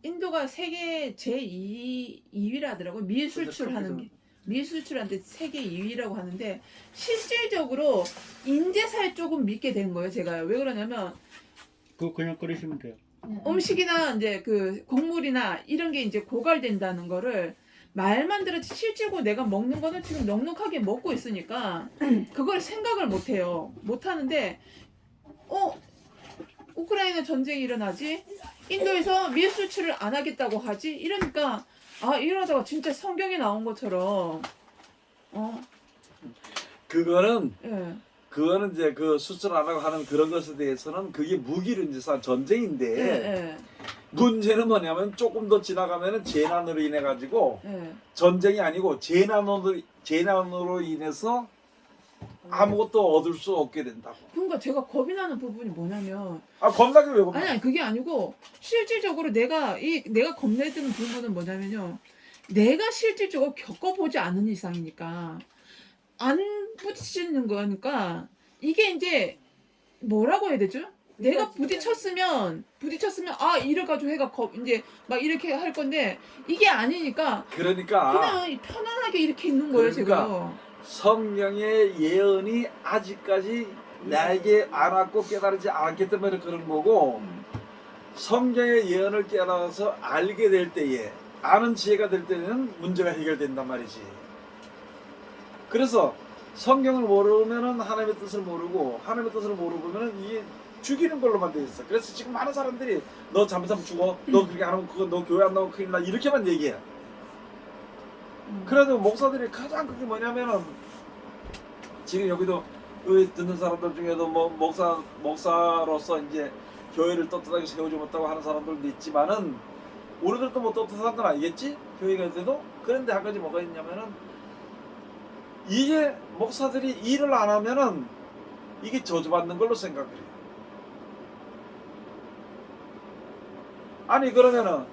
인도가 세계 제2위라 하더라고요. 밀 수출하는데 세계 2위라고 하는데 실질적으로 인제살 조금 믿게 된 거예요. 제가요. 왜 그러냐면 그거 그냥 끓이시면 돼요. 음식이나 이제 그 곡물이나 이런 게 이제 고갈된다는 거를 말만 들었지 실제로 내가 먹는 거는 지금 넉넉하게 먹고 있으니까 그걸 생각을 못 해요. 못 하는데 우크라이나 전쟁이 일어나지? 인도에서 밀 수출을 안 하겠다고 하지? 이러니까 이러다가 진짜 성경에 나온 것처럼 그거는 예. 그거는 이제 그 수술 안 하고 하는 그런 것에 대해서는 그게 무기로 이제 산 전쟁인데 예. 문제는 뭐냐면 조금 더 지나가면은 재난으로 인해 가지고 예. 전쟁이 아니고 재난으로 인해서 아무것도 얻을 수 없게 된다고. 그러니까 제가 겁이 나는 부분이 뭐냐면 아 겁나게 왜 겁나? 아니 그게 아니고 실질적으로 내가 겁내드는 부분은 뭐냐면요. 내가 실질적으로 겪어보지 않은 이상이니까 안 부딪히는 거니까 이게 이제 뭐라고 해야 되죠? 내가 부딪혔으면 아 이래 가지고 해가 이제 막 이렇게 할 건데 이게 아니니까 그러니까 그냥 편안하게 이렇게 있는 거예요 제가. 성령의 예언이 아직까지 나에게 안 왔고 깨달지 않기 때문에 그런 거고 성경의 예언을 깨달아서 알게 될 때에 아는 지혜가 될 때는 문제가 해결된단 말이지. 그래서 성경을 모르면은 하나님의 뜻을 모르고 하나님의 뜻을 모르면은 이게 죽이는 걸로만 돼 있어. 그래서 지금 많은 사람들이 너 잘못하면 죽어. 너 그렇게 안 하면 그거 너 교회 안 나오면 큰일 나. 이렇게만 얘기해. 그래도 목사들이 가장 그게 뭐냐면은 지금 여기도 듣는 사람들 중에도 뭐 목사로서 이제 교회를 떳떳하게 세우지 못하고 하는 사람들도 있지만은 우리들도 뭐 떳떳한 건 아니겠지? 교회가 돼도. 그런데 한 가지 뭐가 있냐면은 이게 목사들이 일을 안 하면은 이게 저주받는 걸로 생각을 해요. 아니 그러면은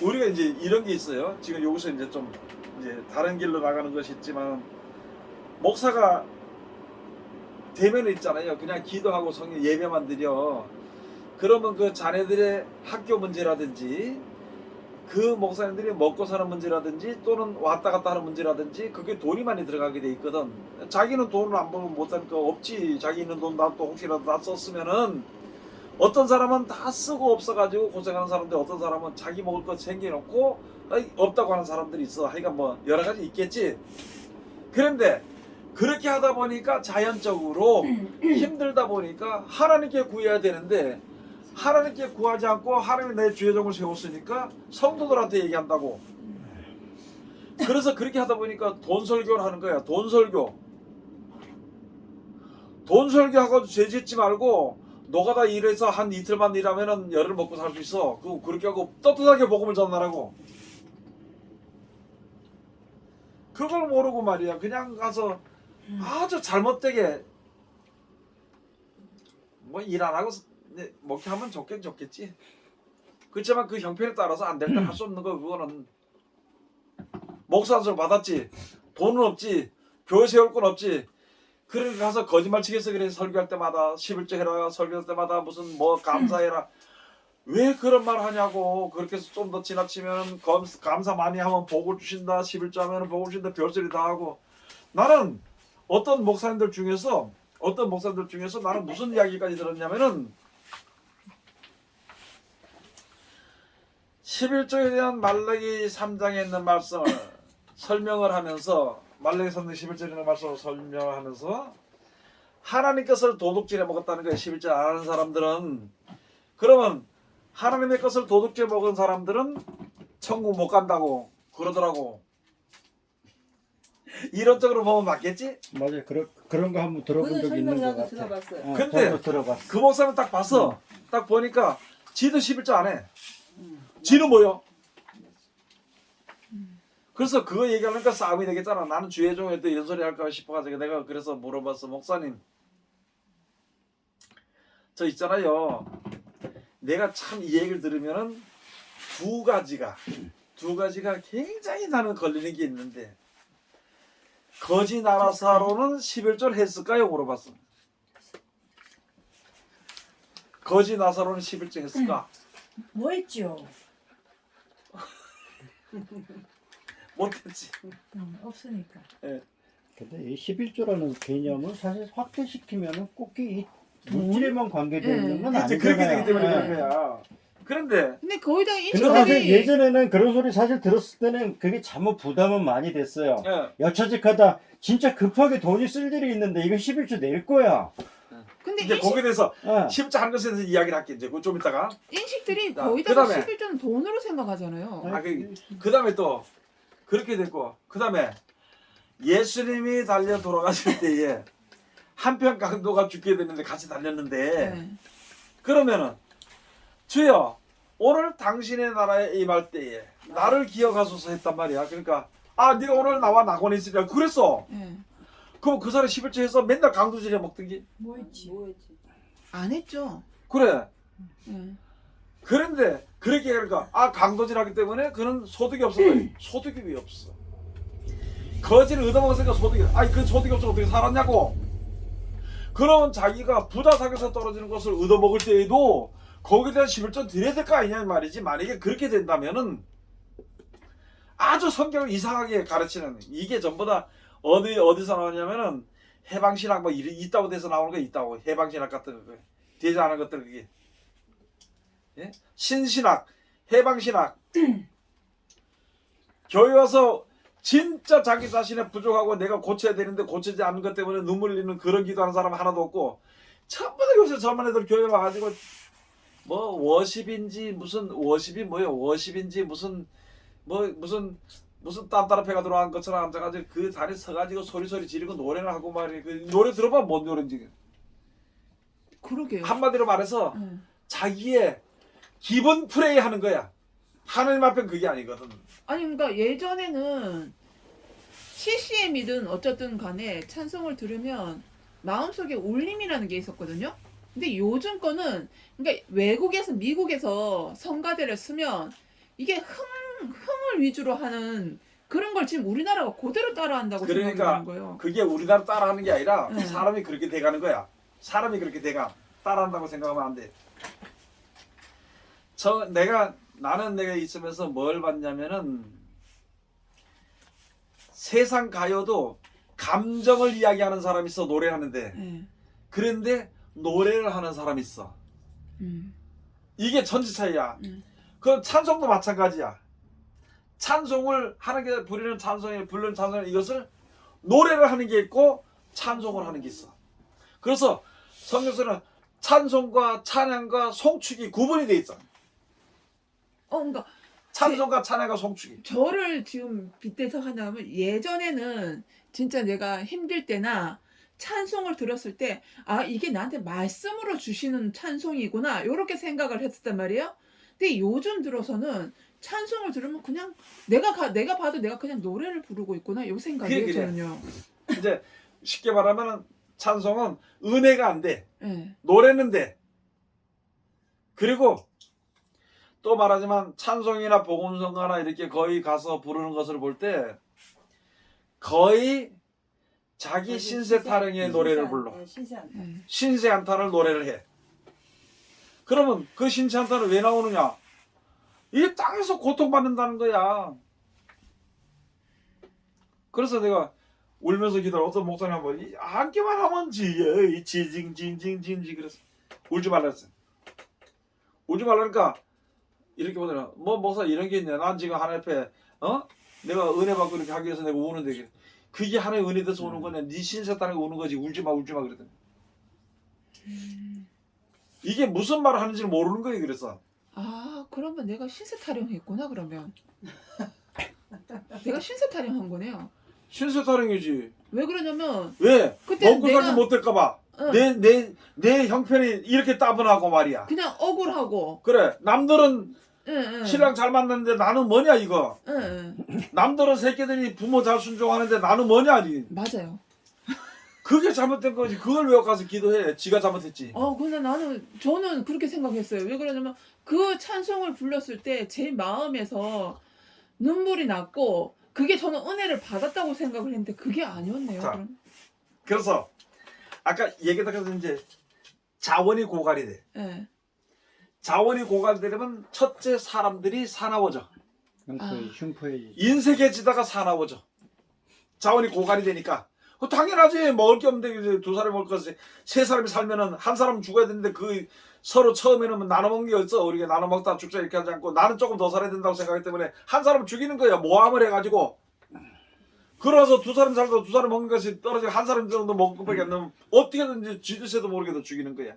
우리가 이제 이런 게 있어요. 지금 여기서 이제 좀 이제 다른 길로 나가는 것이 있지만 목사가 대면에 있잖아요. 그냥 기도하고 성령 예배만 드려. 그러면 그 자네들의 학교 문제라든지 그 목사님들이 먹고 사는 문제라든지 또는 왔다 갔다 하는 문제라든지 그게 돈이 많이 들어가게 돼 있거든. 자기는 돈을 안 벌면 못하니까 없지. 자기 있는 돈 나 또 혹시라도 다 썼으면은 어떤 사람은 다 쓰고 없어가지고 고생하는 사람들, 어떤 사람은 자기 먹을 거 챙겨놓고 없다고 하는 사람들이 있어. 하여간 뭐 여러 가지 있겠지. 그런데 그렇게 하다 보니까 자연적으로 힘들다 보니까 하나님께 구해야 되는데 하나님께 구하지 않고 하나님이 내 주의종을 세웠으니까 성도들한테 얘기한다고. 그래서 그렇게 하다 보니까 돈 설교를 하는 거야. 돈 설교. 돈 설교하고 죄 짓지 말고 노가다 일해서 한 이틀만 일하면은 열흘 먹고 살 수 있어. 그렇게 하고 떳떳하게 복음을 전하라고. 그걸 모르고 말이야. 그냥 가서 아주 잘못되게 뭐 일 안 하고 목회하면 좋겠지. 그렇지만 그 형편에 따라서 안 될 때 할 수 없는 거. 그거는 목사 한 소리 받았지. 돈은 없지. 교회 세울 건 없지. 그래 가서 거짓말 치겠어. 그래 설교할 때마다 11조 해라. 설교할 때마다 무슨 뭐 감사해라. 왜 그런 말 하냐고. 그렇게 해서 좀 더 지나치면 감사 많이 하면 복을 주신다. 11조 하면 복을 주신다. 별소리 다 하고. 나는 어떤 목사님들 중에서 나는 무슨 이야기까지 들었냐면은 11조에 대한 말라기 3장에 있는 말씀을 설명을 하면서 말라기 3장 11조에 있는 말씀을 설명을 하면서 하나님 것을 도둑질해 먹었다는 거예요. 11조 안 하는 사람들은. 그러면 하나님의 것을 도둑질해 먹은 사람들은 천국 못 간다고 그러더라고. 이론적으로 보면 맞겠지? 맞아요. 그런 거 한번 들어본 그건 적 있는 것 설명 나도 같아. 들어봤어요. 근데 저도 들어봤어. 그 목사는 딱 봤어. 딱 보니까 지도 11조 안 해. 지는 뭐요? 그래서 그거 얘기하니까 싸움이 되겠잖아. 나는 주의 종에 또 이런 소리 할까 싶어가지고 내가 그래서 물어봤어. 목사님, 저 있잖아요. 내가 참 이 얘기를 들으면은 두 가지가 굉장히 나는 걸리는 게 있는데 거지 나라사로는 11조를 했을까요? 물어봤어. 거지 나사로는 11조 했을까? 뭐 했죠? 못했지. 없으니까. 근데 이 11조라는 개념을 사실 확대시키면은 꼭 이 물질에만 관계되어 있는 건 이제 아니잖아요. 그렇게 되기 때문에 네. 그런 거야. 그런데 근데 거기다가 근데 사실 인식들이 예전에는 그런 소리 사실 들었을 때는 그게 잘못 부담은 많이 됐어요. 예, 여차직하다 진짜 급하게 돈이 쓸 일이 있는데 이거 11조 낼 거야. 근데 이제 거기에 대해서 예. 10조 한 것에 대해서 이야기를 할게. 이제 그거 좀 이따가. 인식들이 자, 거기다가 그다음에 11조는 돈으로 생각하잖아요. 그 다음에 또 그렇게 됐고 그 다음에 예수님이 달려 돌아가실 때에 한편 강도가 죽게 되는데 같이 달렸는데 네. 그러면은 주여 오늘 당신의 나라에 임할 때에 나를 기억하소서 했단 말이야. 그러니까 아 네가 오늘 나와 낙원에 있으리라 그랬어. 네. 그럼 그 사람 11조 해서 맨날 강도질해 먹든지 뭐 했지? 뭐였지? 안 했죠. 그래. 네. 그런데 그렇게 그러니까 아 강도질하기 때문에 그는 소득이 없어. 소득이 왜 없어? 거지를 얻어먹었으니까 소득이 아니 그 소득이 없어 어떻게 살았냐고. 그러면 자기가 부자 상에서 떨어지는 것을 얻어먹을 때에도 거기에 대한 11조 드려야 될 거 아니냐 말이지. 만약에 그렇게 된다면은 아주 성경을 이상하게 가르치는 이게 전부 다 어디서 나오냐면은 해방신학 뭐 있다고 돼서 나오는 거 있다고. 해방신학 같은 거 되지 않은 것들 그게 예? 신신학 해방신학 교회 와서 진짜 자기 자신의 부족하고 내가 고쳐야 되는데 고치지 않는 것 때문에 눈물 흘리는 그런 기도하는 사람 하나도 없고 전부 다 요새 젊은 애들 교회 와가지고 뭐 워십인지 무슨 워십이 뭐예요 워십인지 무슨 딴따라패가 들어간 것처럼 앉아가지고 그 자리에 서가지고 소리 지르고 노래를 하고 말이야. 그 노래 들어봐 뭔 노래인지. 그러게요. 한마디로 말해서 네. 자기의 기본 프레이 하는 거야. 하나님 앞엔 그게 아니거든. 아니 그러니까 예전에는 CCM이든 어쨌든 간에 찬송을 들으면 마음속에 울림이라는 게 있었거든요. 근데 요즘 거는 그러니까 외국에서 미국에서 성가대를 쓰면 이게 흥을 위주로 하는 그런 걸 지금 우리나라가 그대로 따라한다고 그러니까 생각하는 거예요. 그게 우리나라 따라하는 게 아니라 네. 사람이 그렇게 돼가는 거야. 사람이 그렇게 돼가. 따라한다고 생각하면 안 돼. 내가 있으면서 뭘 봤냐면은 세상 가요도 감정을 이야기하는 사람이 있어 노래하는데 네. 그런데 노래를 하는 사람이 있어. 이게 천지 차이야. 그 찬송도 마찬가지야. 찬송을 하는 게 부르는 찬송이 부르는 찬송 이것을 노래를 하는 게 있고 찬송을 하는 게 있어. 그래서 성경에서는 찬송과 찬양과 송축이 구분이 돼 있어. 그러니까 찬송과 찬양과 송축이. 저를 지금 빗대서 하냐면 예전에는 진짜 내가 힘들 때나 찬송을 들었을 때 아 이게 나한테 말씀으로 주시는 찬송이구나 이렇게 생각을 했었단 말이에요. 근데 요즘 들어서는 찬송을 들으면 그냥 내가 봐도 내가 그냥 노래를 부르고 있구나 이 생각이에요. 그래. 저는요. 이제 쉽게 말하면 찬송은 은혜가 안 돼. 네. 노래는 돼. 그리고 또 말하지만 찬송이나 복음성가나 이렇게 거의 가서 부르는 것을 볼 때 거의 자기 신세 타령의 노래를 불러. 신세한. 신세 한탄을 노래를 해. 그러면 그 신세 한탄은 왜 나오느냐? 이 땅에서 고통받는다는 거야. 그래서 내가 울면서 기도를 어떤 목사님 한번 안기만 하면 지여 지징징징징지 그래서 울지 말라 했어. 울지 말라니까 이렇게 보더라. 뭐 목사 이런 게 있냐? 난 지금 하나님 앞에 내가 은혜 받고 이렇게 하기 위해서 내가 우는데 그게 하나의 은혜 돼서 우는 거냐? 네 신세 따는 거 우는 거지. 울지 마 그랬더니 이게 무슨 말을 하는지를 모르는 거예요. 그래서 아 그러면 내가 신세 타령했구나 그러면. 내가 신세 타령한 거네요. 신세 타령이지. 왜 그러냐면 왜? 그때 먹고 살지 못될까봐. 응. 내 형편이 이렇게 따분하고 말이야. 그냥 억울하고 그래. 남들은 응. 신랑 잘 만났는데 나는 뭐냐 이거. 응. 남들은 새끼들이 부모 잘 순종하는데 나는 뭐냐 니. 맞아요. 그게 잘못된 거지. 그걸 왜 가서 기도해. 지가 잘못했지. 근데 저는 그렇게 생각했어요. 왜 그러냐면 그 찬송을 불렀을 때 제 마음에서 눈물이 났고 그게 저는 은혜를 받았다고 생각을 했는데 그게 아니었네요. 자. 그럼. 그래서 아까 얘기했던 것은 이제 자원이 고갈이 돼. 네. 자원이 고갈되려면 첫째 사람들이 사나워져. 흉포해지. 인색해지다가 사나워져. 자원이 고갈이 되니까. 당연하지. 먹을 게 없는데 이제 두 사람이 먹을 것이 세 사람이 살면은 한 사람은 죽어야 되는데 그 서로 처음에는 나눠 먹는 게 없어. 우리가 나눠 먹다 죽자 이렇게 하지 않고 나는 조금 더 살아야 된다고 생각하기 때문에 한 사람을 죽이는 거야. 모함을 해가지고. 그러서 두 사람 살다 두 사람 먹는 것이 떨어지고 한 사람 정도 먹을 것밖에 안 나면 어떻게든지 쥐도새도 모르게 더 죽이는 거야.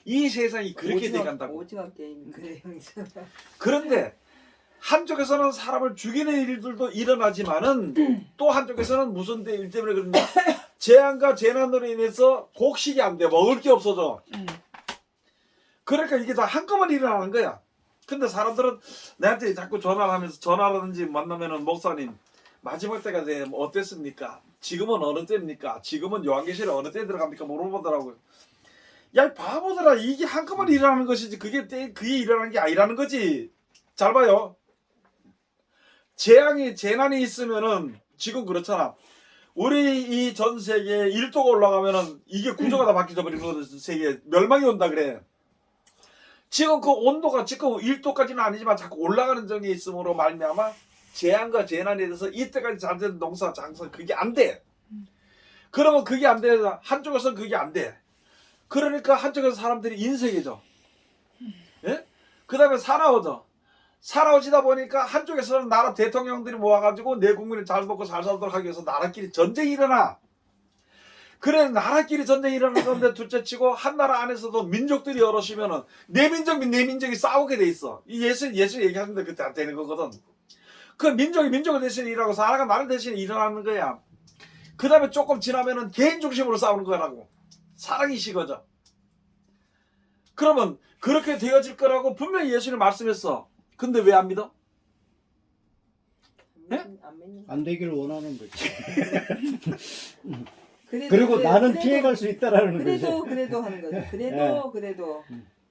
이 세상이 그렇게 돼간다고. 오징어 게임 그래요. 그런데 한쪽에서는 사람을 죽이는 일들도 일어나지만은 또 한쪽에서는 무슨 일 때문에 그러냐 재앙과 재난으로 인해서 곡식이 안 돼. 먹을 게 없어져. 그러니까 이게 다 한꺼번에 일어나는 거야. 근데 사람들은 나한테 자꾸 전화를 하면서 전화라든지 만나면은 목사님 마지막 때가 되면 어땠습니까? 지금은 어느 때입니까? 지금은 요한계시록 어느 때 들어갑니까? 물어보더라고요. 야, 이 바보들아, 이게 한꺼번에 일어나는 것이지 그게 일어나는 게 아니라는 거지. 잘 봐요. 재난이 있으면은 지금 그렇잖아. 우리 이 전 세계에 1도가 올라가면은 이게 구조가 다 바뀌어 버리는 거거든. 세계 멸망이 온다 그래. 지금 그 온도가 지금 1도까지는 아니지만 자꾸 올라가는 점이 있으므로 말미암아 재앙과 재난에 대해서 이때까지 잘 된 농사 장사 그게 안 돼. 그러면 그게 안 돼. 한쪽에서는 그게 안 돼. 그러니까 한쪽에서 사람들이 인색해져. 예? 그 다음에 살아오지다 보니까 한쪽에서는 나라 대통령들이 모아가지고 내 국민을 잘 먹고 잘 살도록 하기 위해서 나라끼리 전쟁이 일어나. 그래, 나라끼리 전쟁이 일어나는 건데 둘째치고 한 나라 안에서도 민족들이 여럿이면은 내 민족이 싸우게 돼 있어. 이 예수 얘기하는데 그때 안 되는 거거든. 그 민족을 대신에 일하고 나라가 나를 대신에 일어나는 거야. 그 다음에 조금 지나면은 개인 중심으로 싸우는 거라고. 사랑이 식어져. 그러면 그렇게 되어질 거라고 분명히 예수님 말씀했어. 근데 왜 안 믿어? 안 되기를 원하는 거지. 그래도, 나는 그래도, 피해갈 수 있다라는 거지. 그래도 하는 거죠. 그래도.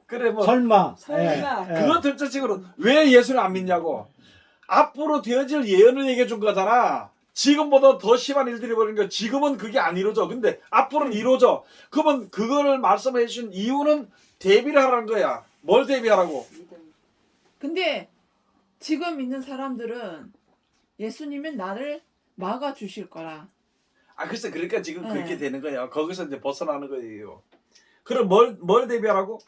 그래 뭐 설마. 설마. 그거 둘째치고는 왜 예수를 안 믿냐고. 앞으로 되어질 예언을 얘기해 준 거잖아. 지금보다 더 심한 일들이 벌어진 거. 지금은 그게 안 이루어져. 근데 앞으로는 이루어져. 그러면 그거를 말씀해 주신 이유는 대비를 하라는 거야. 뭘 대비하라고? 근데 지금 있는 사람들은 예수님은 나를 막아 주실 거라. 아, 글쎄, 그러니까 지금 네. 그렇게 되는 거야. 거기서 이제 벗어나는 거예요. 그럼 뭘 대비하라고?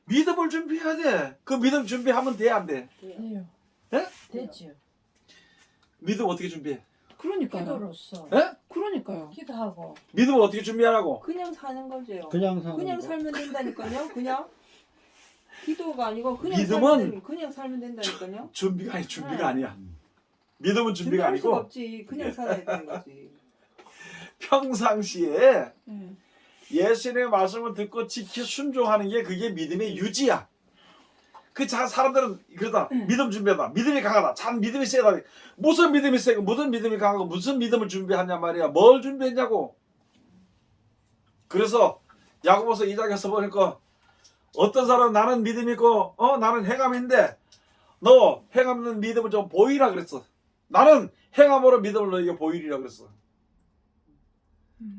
믿음을 준비해야 돼. 그 믿음 준비하면 돼, 안 돼? 돼요. 예? 되지요. 믿음 어떻게 준비해? 그러니까요. 기도로서 예? 그러니까요. 기도하고 믿음을 어떻게 준비하라고? 그냥 사는 거죠. 그냥 사는 그냥 거. 살면 된다니까요. 그냥 기도가 아니고 그냥 믿음은 그냥 살면 된다니까요. 준비가 네. 네. 아니야. 믿음은 준비가 준비할 수가 아니고 없지. 그냥 살아야 되는 거지. 평상시에 네. 예수님의 말씀을 듣고 지켜 순종하는 게 그게 믿음의 유지야. 그 사람들은 그러다 믿음 준비하다. 믿음이 강하다. 참 믿음이 세다. 무슨 믿음이 세고 무슨 믿음이 강하고 무슨 믿음을 준비하냐 말이야. 뭘 준비했냐고. 그래서 야고보서 2장에서 보니까 어떤 사람은 나는 믿음이 있고 나는 행함인데 너 행함 있는 믿음을 좀 보이라 그랬어. 나는 행함으로 믿음을 너에게 보이리라 그랬어.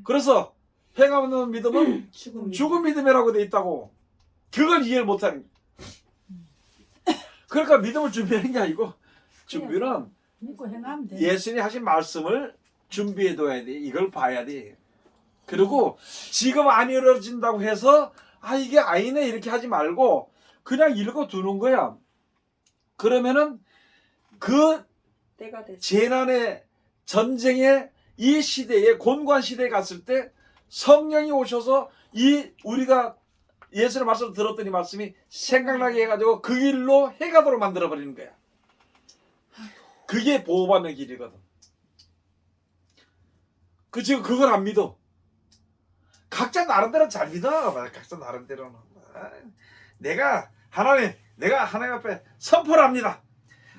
그래서 행함 없는 믿음은 죽은 믿음이라고 돼 있다고. 그걸 이해를 못하는 거야. 그러니까 믿음을 준비하는 게 아니고 준비는 믿고 행하면 돼. 예수님이 하신 말씀을 준비해둬야 돼. 이걸 봐야 돼. 그리고 지금 안 이루어진다고 해서 이게 아니네 이렇게 하지 말고 그냥 읽어두는 거야. 그러면은 그 때가 됐어. 재난의 전쟁의 이 시대에 곤고한 시대에 갔을 때 성령이 오셔서 우리가 예수의 말씀을 들었더니 말씀이 생각나게 해가지고 그 길로 해가도록 만들어버리는 거야. 그게 보호받는 길이거든. 지금 그걸 안 믿어. 각자 나름대로 잘 믿어. 각자 나름대로는. 내가 하나님 앞에 선포를 합니다.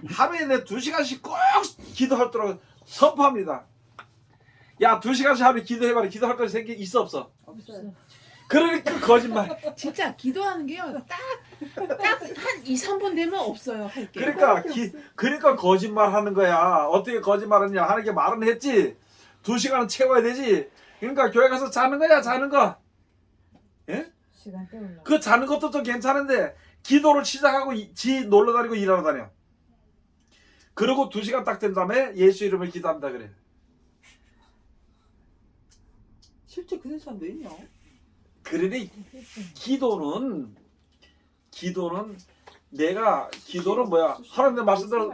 하루에 내 2시간씩 꼭 기도하도록 선포합니다. 야, 2시간씩 하루에 기도해봐라. 기도할 거 있어 없어? 없어요. 그러니까 거짓말. 진짜 기도하는 게요. 딱 한 2, 3분 되면 없어요. 할 게. 그러니까 거짓말 하는 거야. 어떻게 거짓말하냐? 하는 게 말은 했지. 2시간은 채워야 되지. 그러니까 교회 가서 자는 거야, 자는 거. 예? 시간 때우려고. 그 자는 것도 좀 괜찮은데 기도를 시작하고 지 놀러 다니고 일하러 다녀. 그리고 2시간 딱 된 다음에 예수 이름을 기도한다 그래. 실제 그런 사람도 있냐? 그러니 기도는 기도는 뭐야? 하나님 내 말씀대로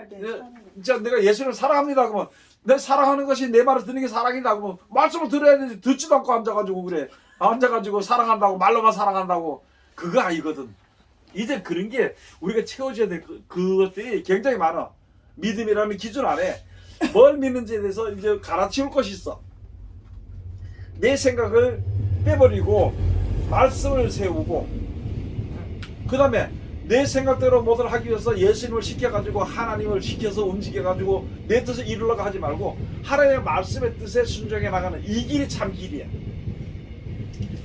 진짜 내가 예수를 사랑합니다 그러면 내 사랑하는 것이 내 말을 듣는 게 사랑이다 그러면 말씀을 들어야 되지. 듣지도 않고 앉아가지고 그래. 앉아가지고 사랑한다고 말로만 사랑한다고 그거 아니거든. 이제 그런 게 우리가 채워줘야 될 그것들이 굉장히 많아. 믿음이라는 기준 안에 뭘 믿는지에 대해서 이제 갈아치울 것이 있어. 내 생각을 빼버리고 말씀을 세우고 그 다음에 내 생각대로 뭐든 하기 위해서 예수님을 시켜가지고 하나님을 시켜서 움직여가지고 내 뜻을 이루려고 하지 말고 하나님의 말씀의 뜻에 순종해 나가는 이 길이 참 길이야.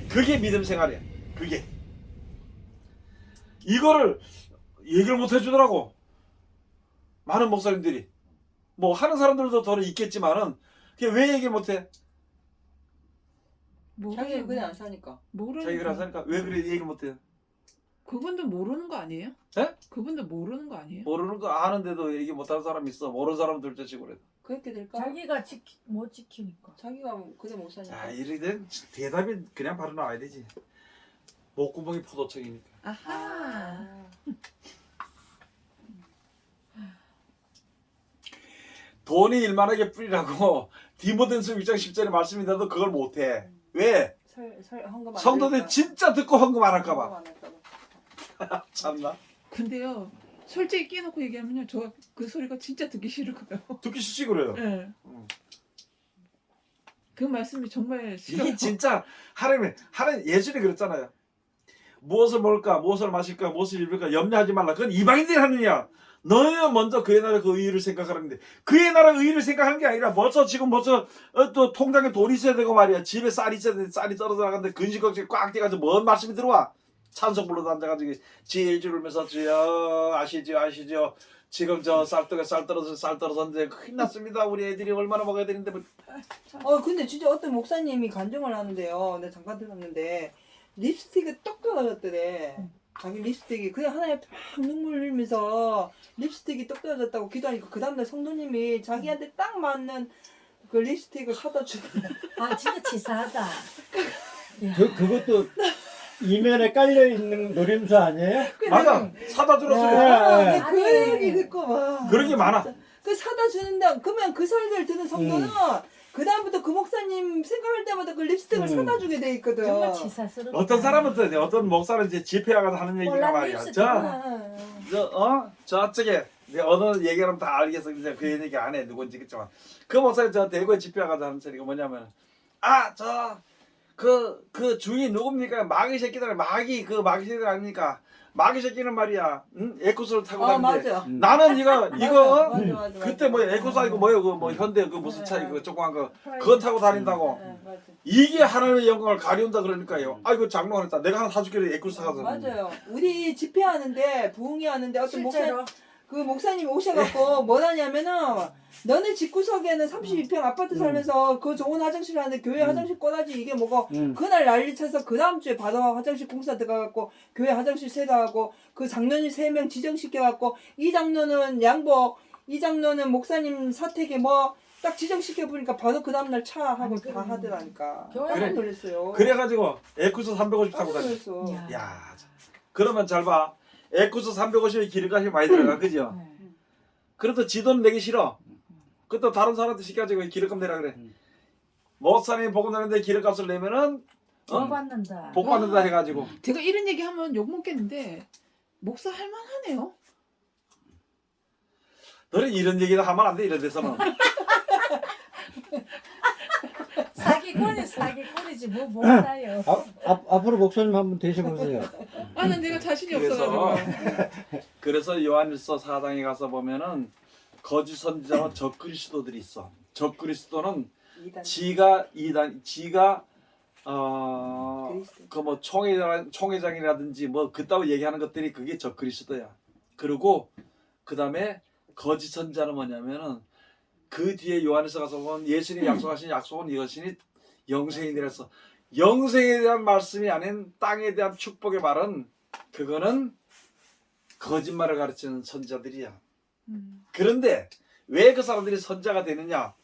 그게 믿음 생활이야. 그게 이거를 얘기를 못 해주더라고. 많은 목사님들이 뭐 하는 사람들도 더 있겠지만은 그게 왜 얘기 못해? 자기가 그냥 안 사니까. 모르는 자기가 그래서 하니까 왜 그래 얘기 못해? 그분도 모르는 거 아니에요? 예? 그분도 모르는 거 아니에요? 모르는 거 아는데도 얘기 못하는 사람이 있어. 모르는 사람 둘째치고 그래. 그렇게 될까? 자기가 못 지키니까. 자기가 그냥 못 사니까. 아 이래 대답이 그냥 바로 나와야 되지. 목구멍이 포도청이니까. 아하. 아. 돈이 일만하게 뿌리라고 디모데전서 6장 10절에 말씀인데도 그걸 못해. 왜? 헌금 안 성도들 드릴까? 진짜 듣고 헌금 안 헌금 할까봐. 안 할까봐. 참나. 근데요, 솔직히 끼놓고 얘기하면요, 저 그 소리가 진짜 듣기 싫어요. 듣기 싫지 그래요. 네. 그 말씀이 정말 싫어요. 이게 진짜 하나님 예수님이 그랬잖아요. 무엇을 먹을까, 무엇을 마실까, 무엇을 입을까 염려하지 말라. 그건 이방인들이 하는 일이야. 너희는 먼저 그의 나라 그 의의를 생각하는데 그의 나라 의의를 생각하는 게 아니라 지금 또 통장에 돈이 있어야 되고 말이야. 집에 쌀이 있어야 되는데 쌀이 떨어져 나가는데 근심 걱정이 꽉 돼가지고 뭔 말씀이 들어와. 찬송 불러도 앉아가지고 질질 울면서 주여 아시죠 지금 저 쌀떡에 쌀 떨어졌는데 큰일 났습니다. 우리 애들이 얼마나 먹어야 되는데 뭐. 근데 진짜 어떤 목사님이 간증을 하는데요. 내가 잠깐 들었는데 립스틱이 똑 떨어졌더래. 자기 립스틱이 그냥 하나에 막 눈물 흘리면서 립스틱이 똑 떨어졌다고 기도하니까 그 다음날 성도님이 자기한테 딱 맞는 그 립스틱을 사다 주더래. 아 진짜 치사하다. 그것도 이면에 깔려 있는 노림수 아니에요? 맞아. 사다 들었어요. 네. 그 얘기 듣고 막 그런 게 많아. 그 사다 주는데 그러면 그 설교를 듣는 성도는 그 다음부터 그 목사님 생각할 때마다 그 립스틱을 사다 주게 돼 있거든. 정말 치사스럽다. 어떤 사람은 또 이제 어떤 목사는 이제 집회 가서 하는 얘기가 몰라, 말이야. 립스틱 저쪽에 내가 어느 얘기하면 다 알겠어. 이제 그 얘기 안 해. 누군지 겠지만 그 목사님 저 대구에 집회 가서 하는 소리가 뭐냐면 그 주인 누굽니까? 마귀 새끼들 마귀 새끼들 아닙니까? 마귀 새끼는 말이야. 에쿠스를 타고 다니는데 맞아. 나는 이거 맞아. 그때 뭐 에쿠스 아니고 뭐요? 그 뭐 현대 그 무슨 차이 그 조그만 거 그거 타고 다닌다고. 네, 맞아. 이게 하나님의 영광을 가리운다 그러니까요. 아이고 장로가 했다. 내가 하나 사줄게 에쿠스 사가서. 맞아요. 우리 집회하는데 부흥회 하는데 어떤 실제로 목사님이 오셔갖고 뭘 하냐면은 너네 집구석에는 32평 아파트 살면서 그 좋은 화장실 하는데 교회 화장실 꼬라지 이게 뭐고 그날 난리 쳐서 그 다음 주에 바로 화장실 공사 들어가갖고 교회 화장실 세다하고 그 장로님 3명 지정시켜갖고 이 장로는 양복 이 장로는 목사님 사택에 뭐 딱 지정시켜 보니까 바로 그 다음날 차 하고 다 하더라니까. 교회 깜짝 그래. 놀랐어요. 그래가지고 에쿠스 350 타고 깜짝 다녔어. 놀랐어. 야. 야, 그러면 잘 봐. 에쿠스 350에 기름값이 많이 들어가, 그죠? 네. 그래도 지 돈 내기 싫어. 그것도 다른 사람한테 시켜가지고 기름값 내라 그래. 목사님이 복음 내는데 기름값을 내면은 돈 받는다. 복 받는다 해가지고. 제가 이런 얘기 하면 욕 먹겠는데 목사 할만하네요. 너는 이런 얘기를 하면 안 돼, 이런 데서는. 사기꾼이지 뭐 사요. 앞으로 목사님 한번 되셔보세요. 난 내가 자신이 그래서 없어가지고. 그래서 요한일서 4장에 가서 보면은 거짓 선지자와 적그리스도들이 있어. 적그리스도는 지가 그 뭐 총회장이라든지 뭐 그따위 얘기하는 것들이 그게 적그리스도야. 그리고 그 다음에 거짓 선지자는 뭐냐면은 그 뒤에 요한에서 가서 보면 예수님이 약속하신 약속은 이것이니 영생이니라서 영생에 대한 말씀이 아닌 땅에 대한 축복의 말은 그거는 거짓말을 가르치는 선지자들이야. 그런데 왜 그 사람들이 선지자가 되느냐?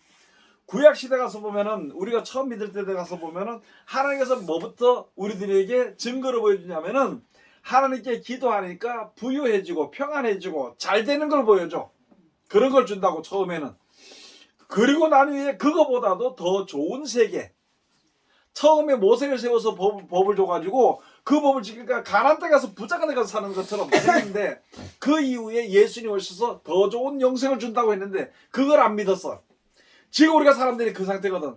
구약 시대 가서 보면은 우리가 처음 믿을 때 가서 보면은 하나님께서 뭐부터 우리들에게 증거를 보여주냐면은 하나님께 기도하니까 부유해지고 평안해지고 잘 되는 걸 보여줘. 그런 걸 준다고 처음에는. 그리고 난 후에 그거보다도 더 좋은 세계. 처음에 모세를 세워서 법을 줘가지고 그 법을 지키니까 가나안 땅에 가서 부자가 돼가서 사는 것처럼 했는데 그 이후에 예수님이 오셔서 더 좋은 영생을 준다고 했는데 그걸 안 믿었어. 지금 우리가 사람들이 그 상태거든.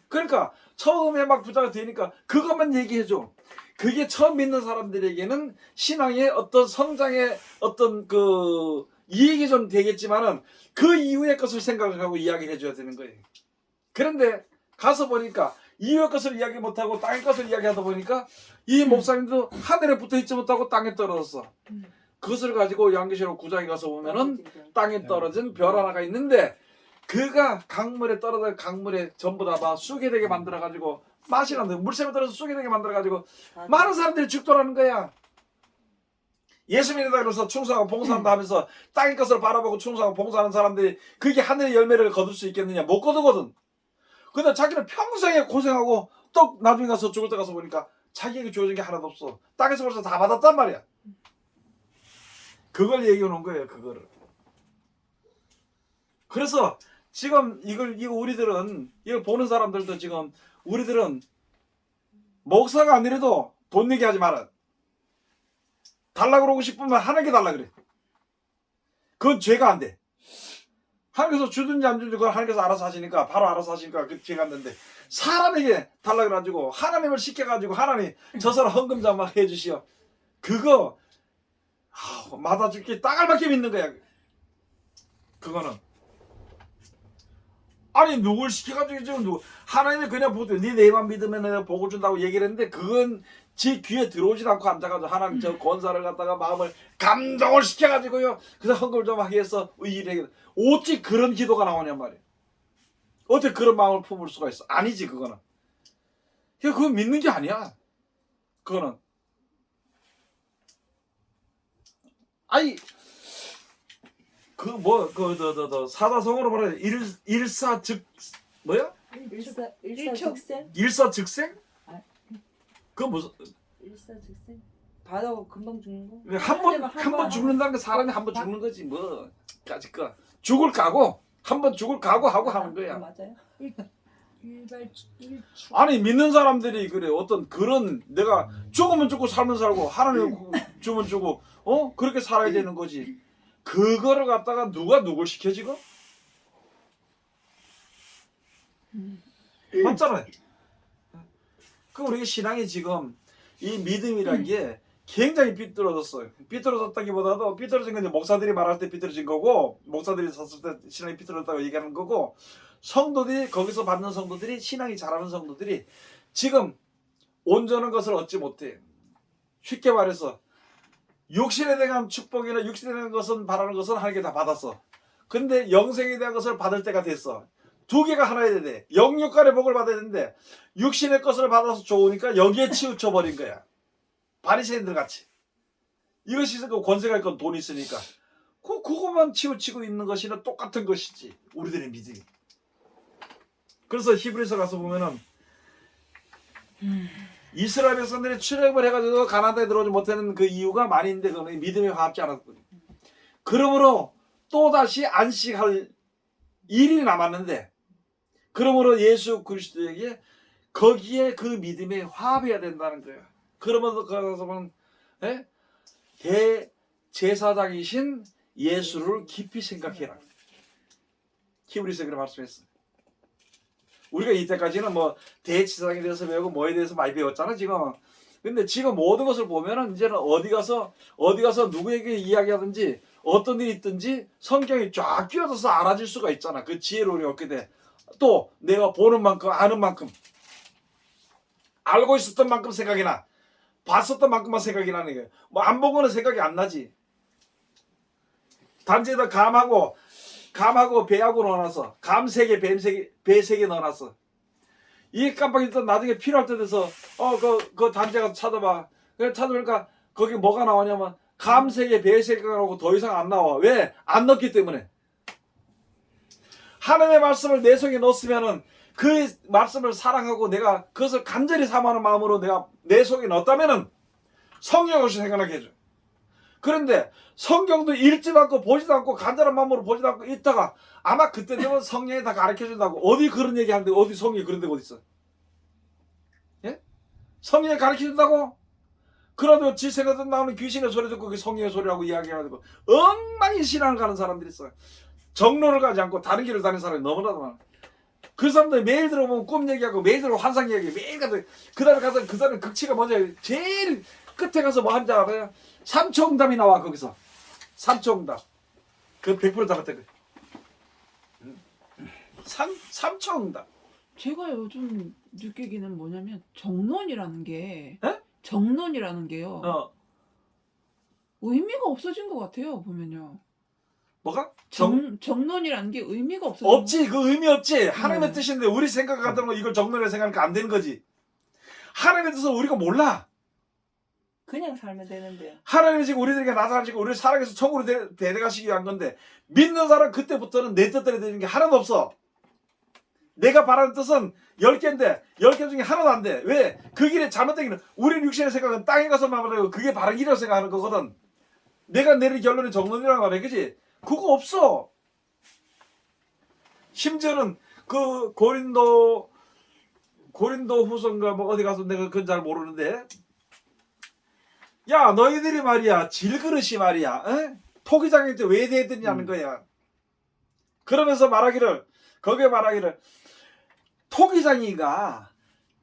그러니까 처음에 막 부자가 되니까 그것만 얘기해줘. 그게 처음 믿는 사람들에게는 신앙의 어떤 성장의 어떤 그 이익이 좀 되겠지만은 그 이후의 것을 생각하고 이야기를 해줘야 되는 거예요. 그런데 가서 보니까 이후의 것을 이야기 못하고 땅의 것을 이야기하다 보니까 이 목사님도 하늘에 붙어있지 못하고 땅에 떨어졌어. 그것을 가지고 양계시록 9장에 가서 보면은 땅에 떨어진 별 하나가 있는데 그가 강물에 떨어져 강물에 전부 다 쑥이 되게 만들어가지고 맛이란데 물샘에 떨어져 쑥이 되게 만들어가지고 많은 사람들이 죽더라는 거야. 예수 믿는다 그래서 충성하고 봉사한다 하면서 땅의 것을 바라보고 충성하고 봉사하는 사람들이 그게 하늘의 열매를 거둘 수 있겠느냐? 못 거두거든. 근데 자기는 평생에 고생하고 또 나중에 가서 죽을 때 가서 보니까 자기에게 주어진 게 하나도 없어. 땅에서 벌써 다 받았단 말이야. 그걸 얘기해 놓은 거예요. 그거를. 그래서 지금 이거 우리들은 이걸 보는 사람들도 지금 우리들은 목사가 아니라도 돈 내게 하지 마라. 달라 그러고 싶으면 하나님께 달라 그래. 그건 죄가 안 돼. 하나님께서 주든지 안 주든지 그건 하나님께서 알아서 하시니까 바로 알아서 하시니까 그 죄가 안 되는데 사람에게 달라 그래가지고 하나님을 시켜가지고 하나님 저 사람 헌금 좀 해주시오. 그거 맞아줄 게 땅알밖에 믿는 거야. 그거는 아니 누굴 시켜가지고 지금 누구 하나님이 그냥 보고 네 내만 믿으면 내가 복을 준다고 얘기를 했는데 그건 제 귀에 들어오질 않고 앉아가지고 하나님 저 권사를 갖다가 마음을 감동을 시켜가지고요 그래서 헌금을 좀 하게 해서 의일하게 어찌 그런 기도가 나오냔 말이에요. 어떻게 그런 마음을 품을 수가 있어? 아니지 그거는. 그건 믿는 게 아니야. 그거는 아니 사다성어로 말해 일사즉 뭐야? 일사즉생? 일사즉생? 아. 그거 무슨 일사즉생? 바다고 금방 죽는 거? 한 번 죽는다는 게 사람이 한 번 죽는 거지 뭐 까짓 거 죽을 각오 한 번 죽을 각오하고 하는 거야. 맞아요. 아니 믿는 사람들이 그래 어떤 그런 내가 죽으면 죽고 살면 살고 하나님 주면 주고 그렇게 살아야 되는 거지. 그거를 갖다가 누가 누굴 시켜 지금? 맞잖아요. 그 우리 신앙이 지금 이 믿음이란 게 굉장히 삐뚤어졌어요. 삐뚤어졌다기보다도 삐뚤어진 건 이제 목사들이 말할 때 삐뚤어진 거고 목사들이 섰을 때 신앙이 삐뚤어졌다고 얘기하는 거고 성도들이 거기서 받는 성도들이 신앙이 잘하는 성도들이 지금 온전한 것을 얻지 못해. 쉽게 말해서 육신에 대한 축복이나 육신에 대한 것은 바라는 것은 하나님께 다 받았어. 근데 영생에 대한 것을 받을 때가 됐어. 두 개가 하나여야 돼. 영육간의 복을 받아야 되는데 육신의 것을 받아서 좋으니까 여기에 치우쳐 버린 거야. 바리새인들 같이. 이것이 그 권세가 있건 돈이 있으니까 그것만 치우치고 있는 것이나 똑같은 것이지. 우리들의 믿음이. 그래서 히브리서 가서 보면은 이스라엘 백성들이 출애굽을 해가지고 가나안에 들어오지 못하는 그 이유가 많이 있는데 그거는 믿음이 화합지 않았거든요. 그러므로 또다시 안식할 일이 남았는데 그러므로 예수 그리스도에게 거기에 그 믿음에 화합해야 된다는 거예요. 그러면서 가서 보면 대제사장이신 예수를 깊이 생각해라. 히브리서에 그렇게 말씀했어요. 우리가 이때까지는 뭐 대제사장에 대해서 배우고 뭐에 대해서 많이 배웠잖아 지금. 근데 지금 모든 것을 보면은 이제는 어디 가서 누구에게 이야기하든지 어떤 일이 있든지 성경이 쫙 끼워져서 알아질 수가 있잖아. 그 지혜로움이 얻게 돼. 또 내가 보는 만큼 아는 만큼 알고 있었던 만큼 생각이 나. 봤었던 만큼만 생각이 나는 거예요. 뭐 안 본 거는 생각이 안 나지. 단지에다 감하고 배하고 넣어놨어. 감 3개, 배 3개 넣어놨어. 이 깜빡이 또 나중에 필요할 때 돼서 그 단지에 가서 찾아봐. 그래 찾아보니까 거기 뭐가 나오냐면 감 3개, 배 3개가 나오고 더 이상 안 나와. 왜? 안 넣기 때문에. 하나님의 말씀을 내 속에 넣었으면은 그 말씀을 사랑하고 내가 그것을 간절히 사모하는 마음으로 내가 내 속에 넣었다면은 성령을 생각나게 해줘. 그런데 성경도 읽지도 않고 보지도 않고 간절한 마음으로 보지도 않고 있다가 아마 그때 되면 성령이 다 가르쳐준다고. 어디 그런 얘기 하는데 어디 성령이 그런 데가 어디 있어? 예? 성령이 가르쳐준다고? 그래도 지 생각도 나오는 귀신의 소리 듣고 그게 성령의 소리라고 이야기해가지고 엉망이 신앙을 가는 사람들이 있어요. 정로를 가지 않고 다른 길을 다니는 사람이 너무나도 많아. 그 사람들 매일 들어보면 꿈 얘기하고 매일 들어보면 환상 얘기하고 매일 가서 그 다음에 가서 그 사람 극치가 뭐냐 제일 끝에 가서 뭐 한지 알아요? 삼초응답이 나와 거기서. 삼초응답. 그 100% 잡았다 그. 삼초응답. 제가 요즘 느끼기는 뭐냐면 정론이라는 게 에? 정론이라는 게요. 어 의미가 없어진 것 같아요. 보면요. 뭐가? 정론이라는 게 의미가 없어진 없지. 그 의미 없지. 하나님의 네. 뜻인데 우리 생각하던 거 이걸 정론이라 생각하니까 안 되는 거지. 하나님의 뜻은 우리가 몰라. 그냥 살면 되는데. 하나님이 지금 우리들에게 나타나시고 우리를 사랑해서 천국으로 데려가시기 위한 건데 믿는 사람 그때부터는 내 뜻대로 되는 게 하나도 없어. 내가 바라는 뜻은 10개인데 10개 중에 하나도 안 돼. 왜? 그 길에 잘못된 길은 우리 육신의 생각은 땅에 가서만 말하고 그게 바른 길이라고 생각하는 거거든. 내가 내린 결론이 정론이라고 말해. 그지? 그거 없어. 심지어는 그 고린도 후서인가 뭐 어디 가서 내가 그건 잘 모르는데 야 너희들이 말이야 질그릇이 말이야 토기장일 때 왜 대드냐는 거야. 그러면서 거기에 말하기를 토기장이가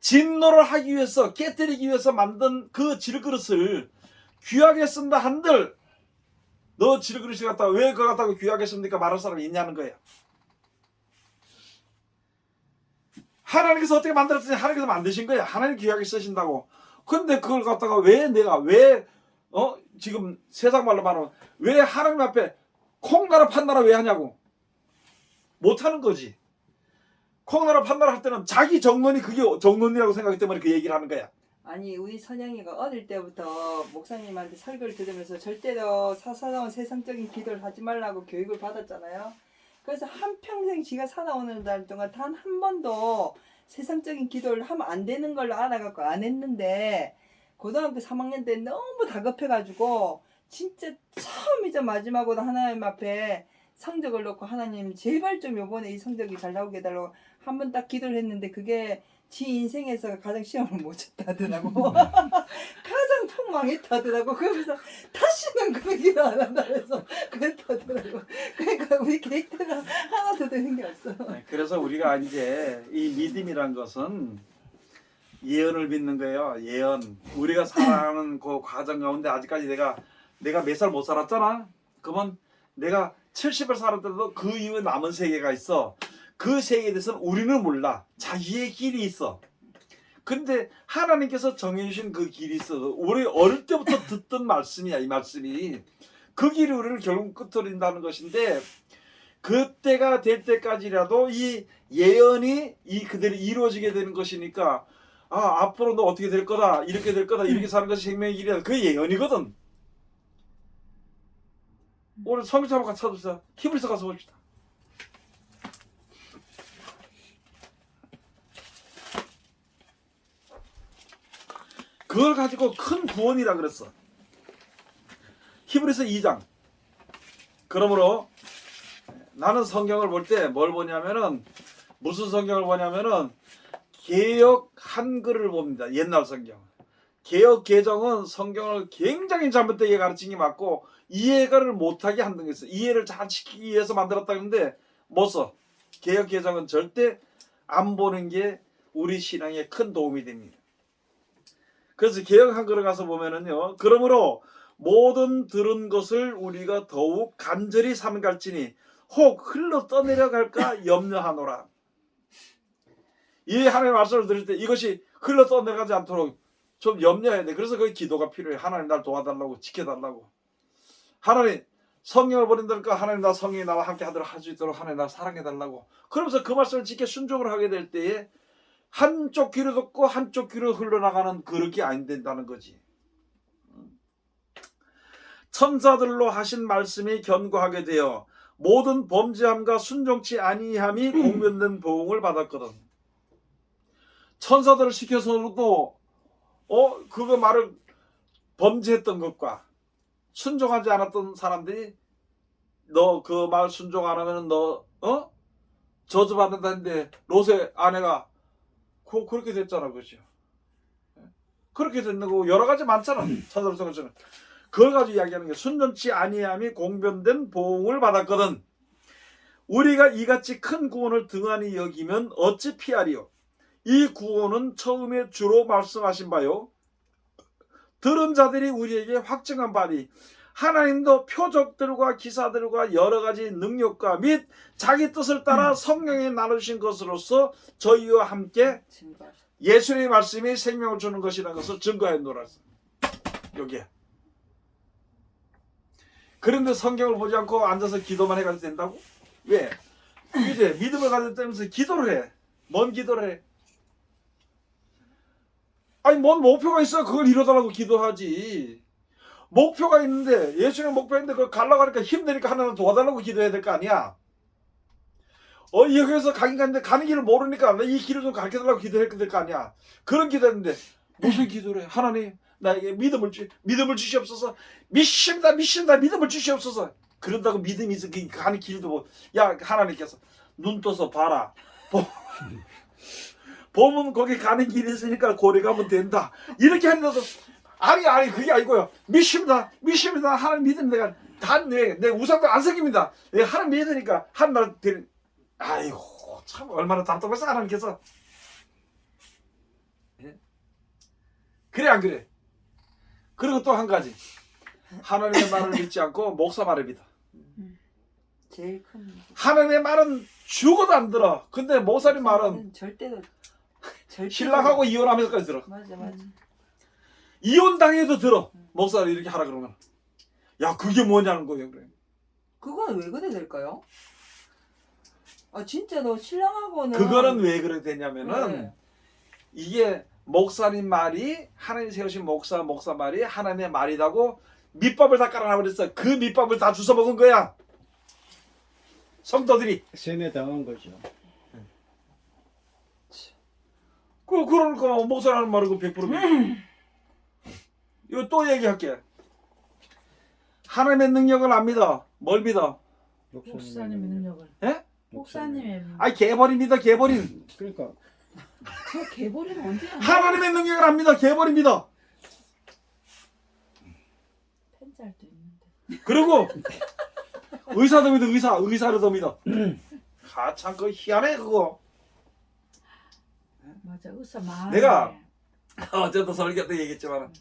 진노를 하기 위해서 깨뜨리기 위해서 만든 그 질그릇을 귀하게 쓴다 한들 너 질그릇이 갖다가 왜 그거 갖다가 귀하게 씁니까 말할 사람이 있냐는 거야. 하나님께서 어떻게 만들었더니 하나님께서 만드신 거야. 하나님 귀하게 쓰신다고. 근데 그걸 갖다가 왜 지금 세상 말로 말하면 왜 하나님 앞에 콩나라 판나라 왜 하냐고. 못하는 거지. 콩나라 판나라 할 때는 자기 정론이 그게 정론이라고 생각하기 때문에 그 얘기를 하는 거야. 아니 우리 선영이가 어릴 때부터 목사님한테 설교를 들으면서 절대로 사사로운 세상적인 기도를 하지 말라고 교육을 받았잖아요. 그래서 한평생 지가 살아오는 날 동안 단 한 번도 세상적인 기도를 하면 안 되는 걸로 알아갖고 안 했는데 고등학교 3학년 때 너무 다급해가지고 진짜 처음이자 마지막으로 하나님 앞에 성적을 놓고 하나님 제발 좀 요번에 이 성적이 잘 나오게 해달라고 한 번 딱 기도를 했는데 그게 지 인생에서 가장 시험을 못 쳤다 하더라고. 가장 폭망했다더라고. 그러면서 다시는 그런 기도 안 한다 해서 그랬다더라고. 그러니까 우리 캐릭터가 하나도 되는 게 없어. 그래서 우리가 이제 이 믿음이란 것은 예언을 믿는 거예요. 예언. 우리가 살아가는 그 과정 가운데 아직까지 내가 몇 살 못 살았잖아. 그러면 내가 70을 살았더라도 그 이후에 남은 세계가 있어. 그 세계에 대해서는 우리는 몰라. 자기의 길이 있어. 근데 하나님께서 정해주신 그 길이 있어. 우리 어릴 때부터 듣던 말씀이야. 이 말씀이. 그 길이 우리를 결국 끝으린다는 것인데 그때가 될 때까지라도 이 예언이 그대로 이루어지게 되는 것이니까 앞으로 너 어떻게 될 거다. 이렇게 될 거다. 이렇게 사는 것이 생명의 길이다. 그게 예언이거든. 오늘 성경 한번 같이 찾아보자. 히브리서 가서 봅시다. 그걸 가지고 큰 구원이라 그랬어. 히브리서 2장. 그러므로 나는 성경을 볼 때 뭘 보냐면은 무슨 성경을 보냐면은 개역 한글을 봅니다. 옛날 성경. 개역 개정은 성경을 굉장히 잘못되게 가르친 게 맞고 이해를 못하게 한다는 게 있어요. 이해를 잘 시키기 위해서 만들었다는데 못 써. 개역 개정은 절대 안 보는 게 우리 신앙에 큰 도움이 됩니다. 그래서 개역 한글을 가서 보면은요. 그러므로 모든 들은 것을 우리가 더욱 간절히 삼갈지니 혹 흘러 떠내려갈까 염려하노라. 이 하나님의 말씀을 들을 때 이것이 흘러 떠내려가지 않도록 좀 염려해야 돼. 그래서 그 기도가 필요해. 하나님 날 도와달라고 지켜달라고. 하나님 성령을 보낸다니까 하나님 나 성령이 나와 함께 하도록 할 수 있도록 하나님 나 사랑해달라고. 그러면서 그 말씀을 지켜 순종을 하게 될 때에 한쪽 귀로 듣고 한쪽 귀로 흘러나가는 그릇이 안 된다는 거지. 천사들로 하신 말씀이 견고하게 되어 모든 범죄함과 순종치 아니함이 공변된 보응을 받았거든. 천사들을 시켜서도 그거 말을 범죄했던 것과 순종하지 않았던 사람들이 너 그 말 순종 안 하면은 너 저주받는다는데 롯의 아내가 그렇게 됐잖아. 그죠? 그렇게 됐는 거 여러 가지 많잖아. 천사들 속에서는. 그걸 가지고 이야기하는 게 순전치 아니함이 공변된 보응을 받았거든. 우리가 이같이 큰 구원을 등한히 여기면 어찌 피하리요? 이 구원은 처음에 주로 말씀하신 바요. 들은 자들이 우리에게 확증한 바니 하나님도 표적들과 기사들과 여러 가지 능력과 및 자기 뜻을 따라 성령에 나누신 것으로서 저희와 함께 증거하셨다. 예수님의 말씀이 생명을 주는 것이라는 것을 증거해 놓았어. 여기에. 그런데 성경을 보지 않고 앉아서 기도만 해가지고 된다고? 왜? 이제 믿음을 가졌다면서 기도를 해. 뭔 기도를 해? 아니 뭔 목표가 있어야 그걸 이뤄달라고 기도하지. 목표가 있는데 예수님 목표가 있는데 그걸 가려고 하니까 힘드니까 하나님 도와달라고 기도해야 될 거 아니야. 여기서 가긴 갔는데 가는 길을 모르니까 이 길을 좀 가르쳐달라고 기도해야 될 거 아니야. 그런 기도했는데 무슨 기도를 해? 하나님 나에게 믿음을 주시옵소서. 믿습니다 믿음을 주시옵소서. 그런다고 믿음이 있어 가는 길도 뭐. 야 하나님께서 눈 떠서 봐라. 보면 거기 가는 길이 있으니까 고래 가면 된다. 이렇게 하면서 아니 그게 아니고요. 믿습니다 하나님 믿음 내가 내 우상도 안 생깁니다. 내가 하나님 믿으니까 한 날 되는. 아이고 참 얼마나 답답해서 하나님께서. 예? 그래 안 그래? 그리고 또 한 가지 하나님의 말을 믿지 않고 목사 말을 믿어. 제일 큰 문제. 하나님의 말은 죽어도 안 들어. 근데 목사님 말은 절대로 신랑하고 이혼하면서까지 들어. 맞아. 이혼 당해도 들어. 목사를 이렇게 하라 그러면. 야 그게 뭐냐는 거예요. 그래. 그건 왜 그래 될까요? 아 진짜 너 신랑하고는 그거는 왜 그래 되냐면은 네. 이게 목사님 말이 하나님 세우신 목사 말이 하나님의 말이라고 밑밥을 다 깔아놔버렸어. 그 밑밥을 다 주워 먹은 거야. 성도들이. 세뇌 당한 거죠. 그러니까 목사라는 말은 100% 믿어. 이거 또 얘기할게. 하나님의 능력을 안 믿어. 뭘 믿어? 목사님의 능력을. 예? 목사님의 아니 개버린 믿어 개버린. 그러니까 저 개보리는 언제 하나님의 능력을 안 믿어 개버린 믿어. 펜짤도 있는데. 그리고 의사도 믿어 의사를 더 믿어. 참 그거 희한해 그거. 맞아 의사 말. 내가 어제도 설교 때 얘기했지만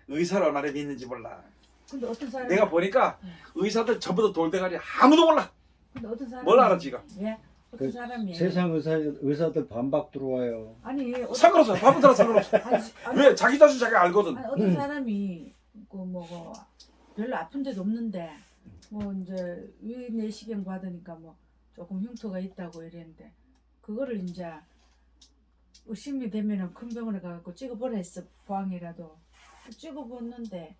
의사를 얼마나 믿는지 몰라. 근데 어떤 사람 내가 보니까 의사들 전부 다 돌대가리 아무도 몰라. 근데 어떤 사람 뭘 알아 지가. 예. 어떤 사람이 세상 의사들 반박 들어와요. 아니 상관없어. 밥은 들어 상관없어. 아니, 왜 자기 자신 자기 알거든. 아니 어떤 사람이 그 뭐고 별로 아픈 데도 없는데 뭐 이제 위 내시경 받으니까 뭐 조금 흉터가 있다고 이랬는데 그거를 이제 의심이 되면은 큰 병원에 가갖고 찍어보라 했어. 보항이라도 찍어봤는데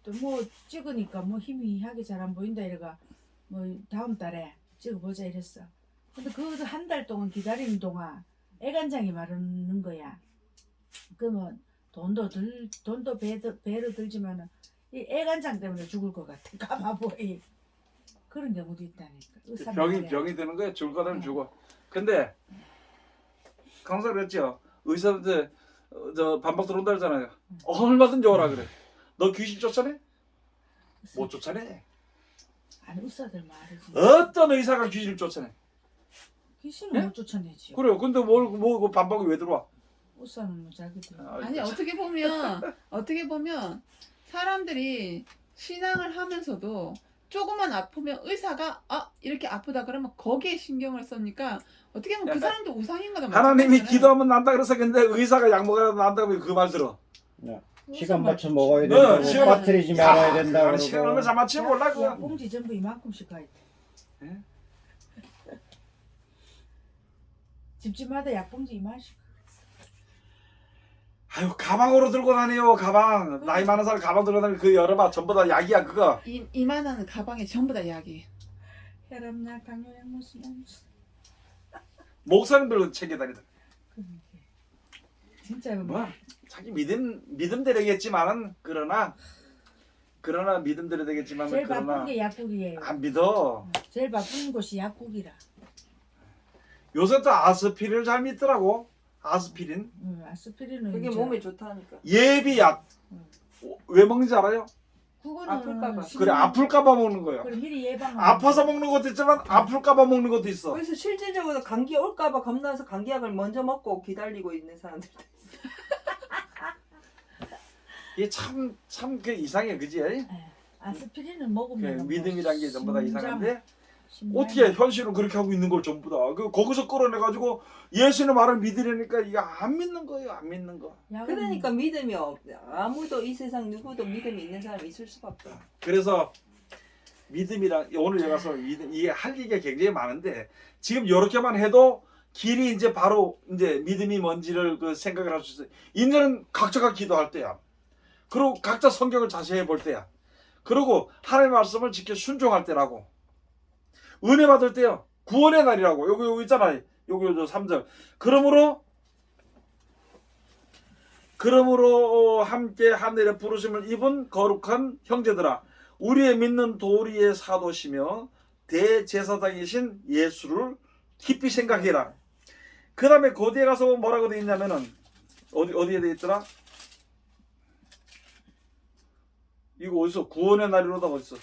또 뭐 찍으니까 뭐 희미하게 잘 안 보인다 이래가 뭐 다음 달에 찍어보자 이랬어. 근데 그것도 한 달 동안 기다리는 동안 애간장이 마르는 거야. 그러면 돈도 배로 들지만은 이 애간장 때문에 죽을 것 같아. 가마보이 그런 경우도 있다니까. 의사 말에. 병이 드는 거야. 죽을 거면 죽어. 근데 강사 그랬죠. 의사한테 저 반박 들어온다 그러잖아요. 얼마든지 오라 그래. 너 귀신 쫓아내? 못 쫓아내. 아니 의사들 말이지. 어떤 의사가 귀신을 쫓아내? 귀신은 예? 못 쫓아내지. 그래요. 근데 뭐 반박이 왜 들어와? 의사는 뭐 자기들. 아니 어떻게 보면 사람들이 신앙을 하면서도 조금만 아프면 의사가 이렇게 아프다 그러면 거기에 신경을 쓰니까 어떻게 보면 그 사람도 우상인 거다. 하나님이 기도하면 난다 그래서 근데 의사가 약 먹어야 난다고 그 말 들어. 시간 맞춰 먹어야 된다고 시간 빠뜨리지 말아야 된다고 아니, 시간 얼마 잘 맞추면 몰라 그거. 약봉지 전부 이만큼씩 가야 돼. 예? 집집마다 약봉지 이만씩. 아유 가방으로 들고 다녀요 가방. 나이 많은 사람 가방 들고 다니면 그 열어봐 전부 다 약이야 그거. 이만한 가방에 전부 다 약이. 혈압약, 당뇨약, 무슨 목사님들은 챙겨 다니다. 진짜 뭐 자기 믿음대로 되겠지만은 그러나 믿음대로 되겠지만은 제일 그러나 바쁜 게 약국이에요. 안 믿어. 제일 바쁜 곳이 약국이라. 요새 또 아스피린을 잘 믿더라고. 아스피린 아스피린은 그게 이제 몸에 좋다니까. 예비약. 왜 먹는지 알아요? 그거는 아플까봐. 그래 아플까봐 먹는 거예요. 그래 미리 예방. 아파서 먹는 것도 있지만 아플까봐 먹는 것도 있어. 그래서 실질적으로 감기 올까봐 겁나서 감기약을 먼저 먹고 기다리고 있는 사람들. 이게 참 그 이상해, 그지? 아스피린을 먹으면 그 믿음이란 게 전부 다 이상한데 심장이 어떻게 현실은 그렇게 하고 있는 걸 전부 다. 그 거기서 끌어내가지고 예수의 말을 믿으려니까 이게 안 믿는 거예요, 안 믿는 거. 약은 그러니까 믿음이 아무도 이 세상 누구도 믿음이 있는 사람이 있을 수가 없다. 그래서 믿음이란 오늘 여기 가서 믿음 이게 할 얘기가 굉장히 많은데 지금 이렇게만 해도 길이 이제 바로 이제 믿음이 뭔지를 그 생각을 할 수 있어요. 이제는 각자가 기도할 때야. 그리고 각자 성경을 자세히 볼 때야. 그리고 하나님의 말씀을 지켜 순종할 때라고. 은혜 받을 때요. 구원의 날이라고. 여기 있잖아요. 여기 3절. 그러므로 함께 하늘의 부르심을 입은 거룩한 형제들아, 우리의 믿는 도리의 사도시며 대제사장이신 예수를 깊이 생각해라. 그 다음에 거기에 가서 뭐라고 되어 있냐면은 어디에 되어 있더라? 이거 어디서 구원의 날이로다 어디서?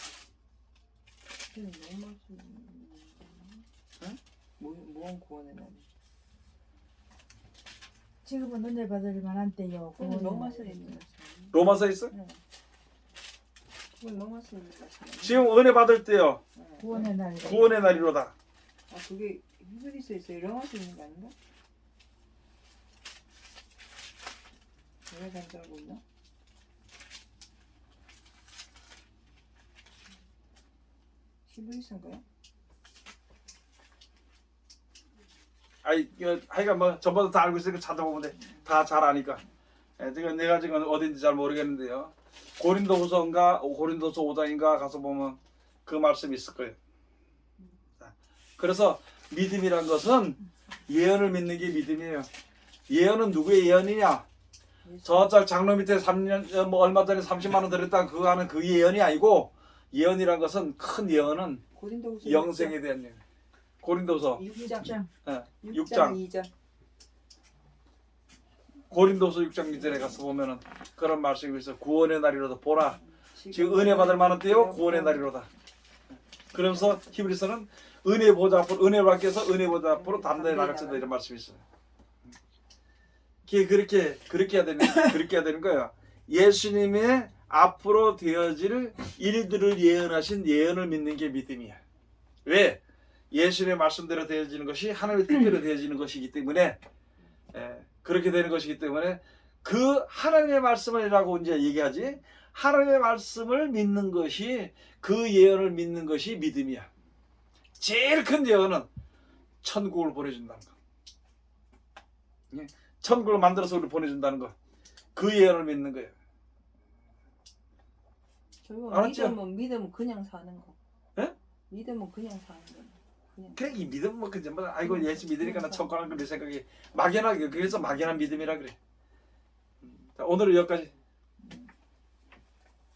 뭔 구원의 날? 지금은 은혜 받을 만한 때요. 그건 로마서에 있는 거지. 로마서에 있어? 그건 로마서에 있는 거지. 지금 은혜 받을 때요. 구원의 날. 구원의 날이로다. 아 그게 히브리서에 있어요. 로마서에 있는 거 아닌가? 내가 잘못 알고 있나? 히브리서인가요? 하여간 뭐 전부 다 알고 있으니까 찾아보면 돼. 다 잘 아니까. 지금 내가 지금 어딘지 잘 모르겠는데요. 고린도후서인가 고린도서 5장인가 가서 보면 그 말씀이 있을 거예요. 자, 그래서 믿음이란 것은 예언을 믿는 게 믿음이에요. 예언은 누구의 예언이냐? 저쪽 장로 밑에 3년 뭐 얼마 전에 30만 원 들였다 그거 하는 그 예언이 아니고 예언이란 것은 큰 예언은 고린도후서 영생에 대한 예언. 고린도서 6장 6장 2장 고린도서 6장 2절에 가서 보면은 그런 말씀이 있어. 구원의 날이로다 보라. 지금 은혜 받을 만한 때요 구원의 날이로다. 그러면서 히브리서는 은혜 보좌 앞으로 은혜 받기 위해서 은혜 보좌 앞으로 담대히 나갈지다 이런 말씀이 있어요. 그렇게 해야 되는 거예요. 예수님의 앞으로 되어질 일들을 예언하신 예언을 믿는 게 믿음이야. 왜? 예수님의 말씀대로 되어지는 것이 하나님의 뜻대로 되어지는 것이기 때문에 그렇게 되는 것이기 때문에 그 하나님의 말씀이라고 이제 얘기하지 하나님의 말씀을 믿는 것이 그 예언을 믿는 것이 믿음이야. 제일 큰 예언은 천국을 보내준다는 거. 천국을 만들어서 우리 보내준다는 거. 그 예언을 믿는 거예요. 알았죠? 믿음은 그냥 사는 거. 예? 믿음은 그냥 사는 거. 그냥. 그래 이 믿음 뭐 그저 뭐 아이고 예수 믿으니까 나 천국 가는 그 생각이 막연하게 그래서 막연한 믿음이라 그래. 자, 오늘은 여기까지.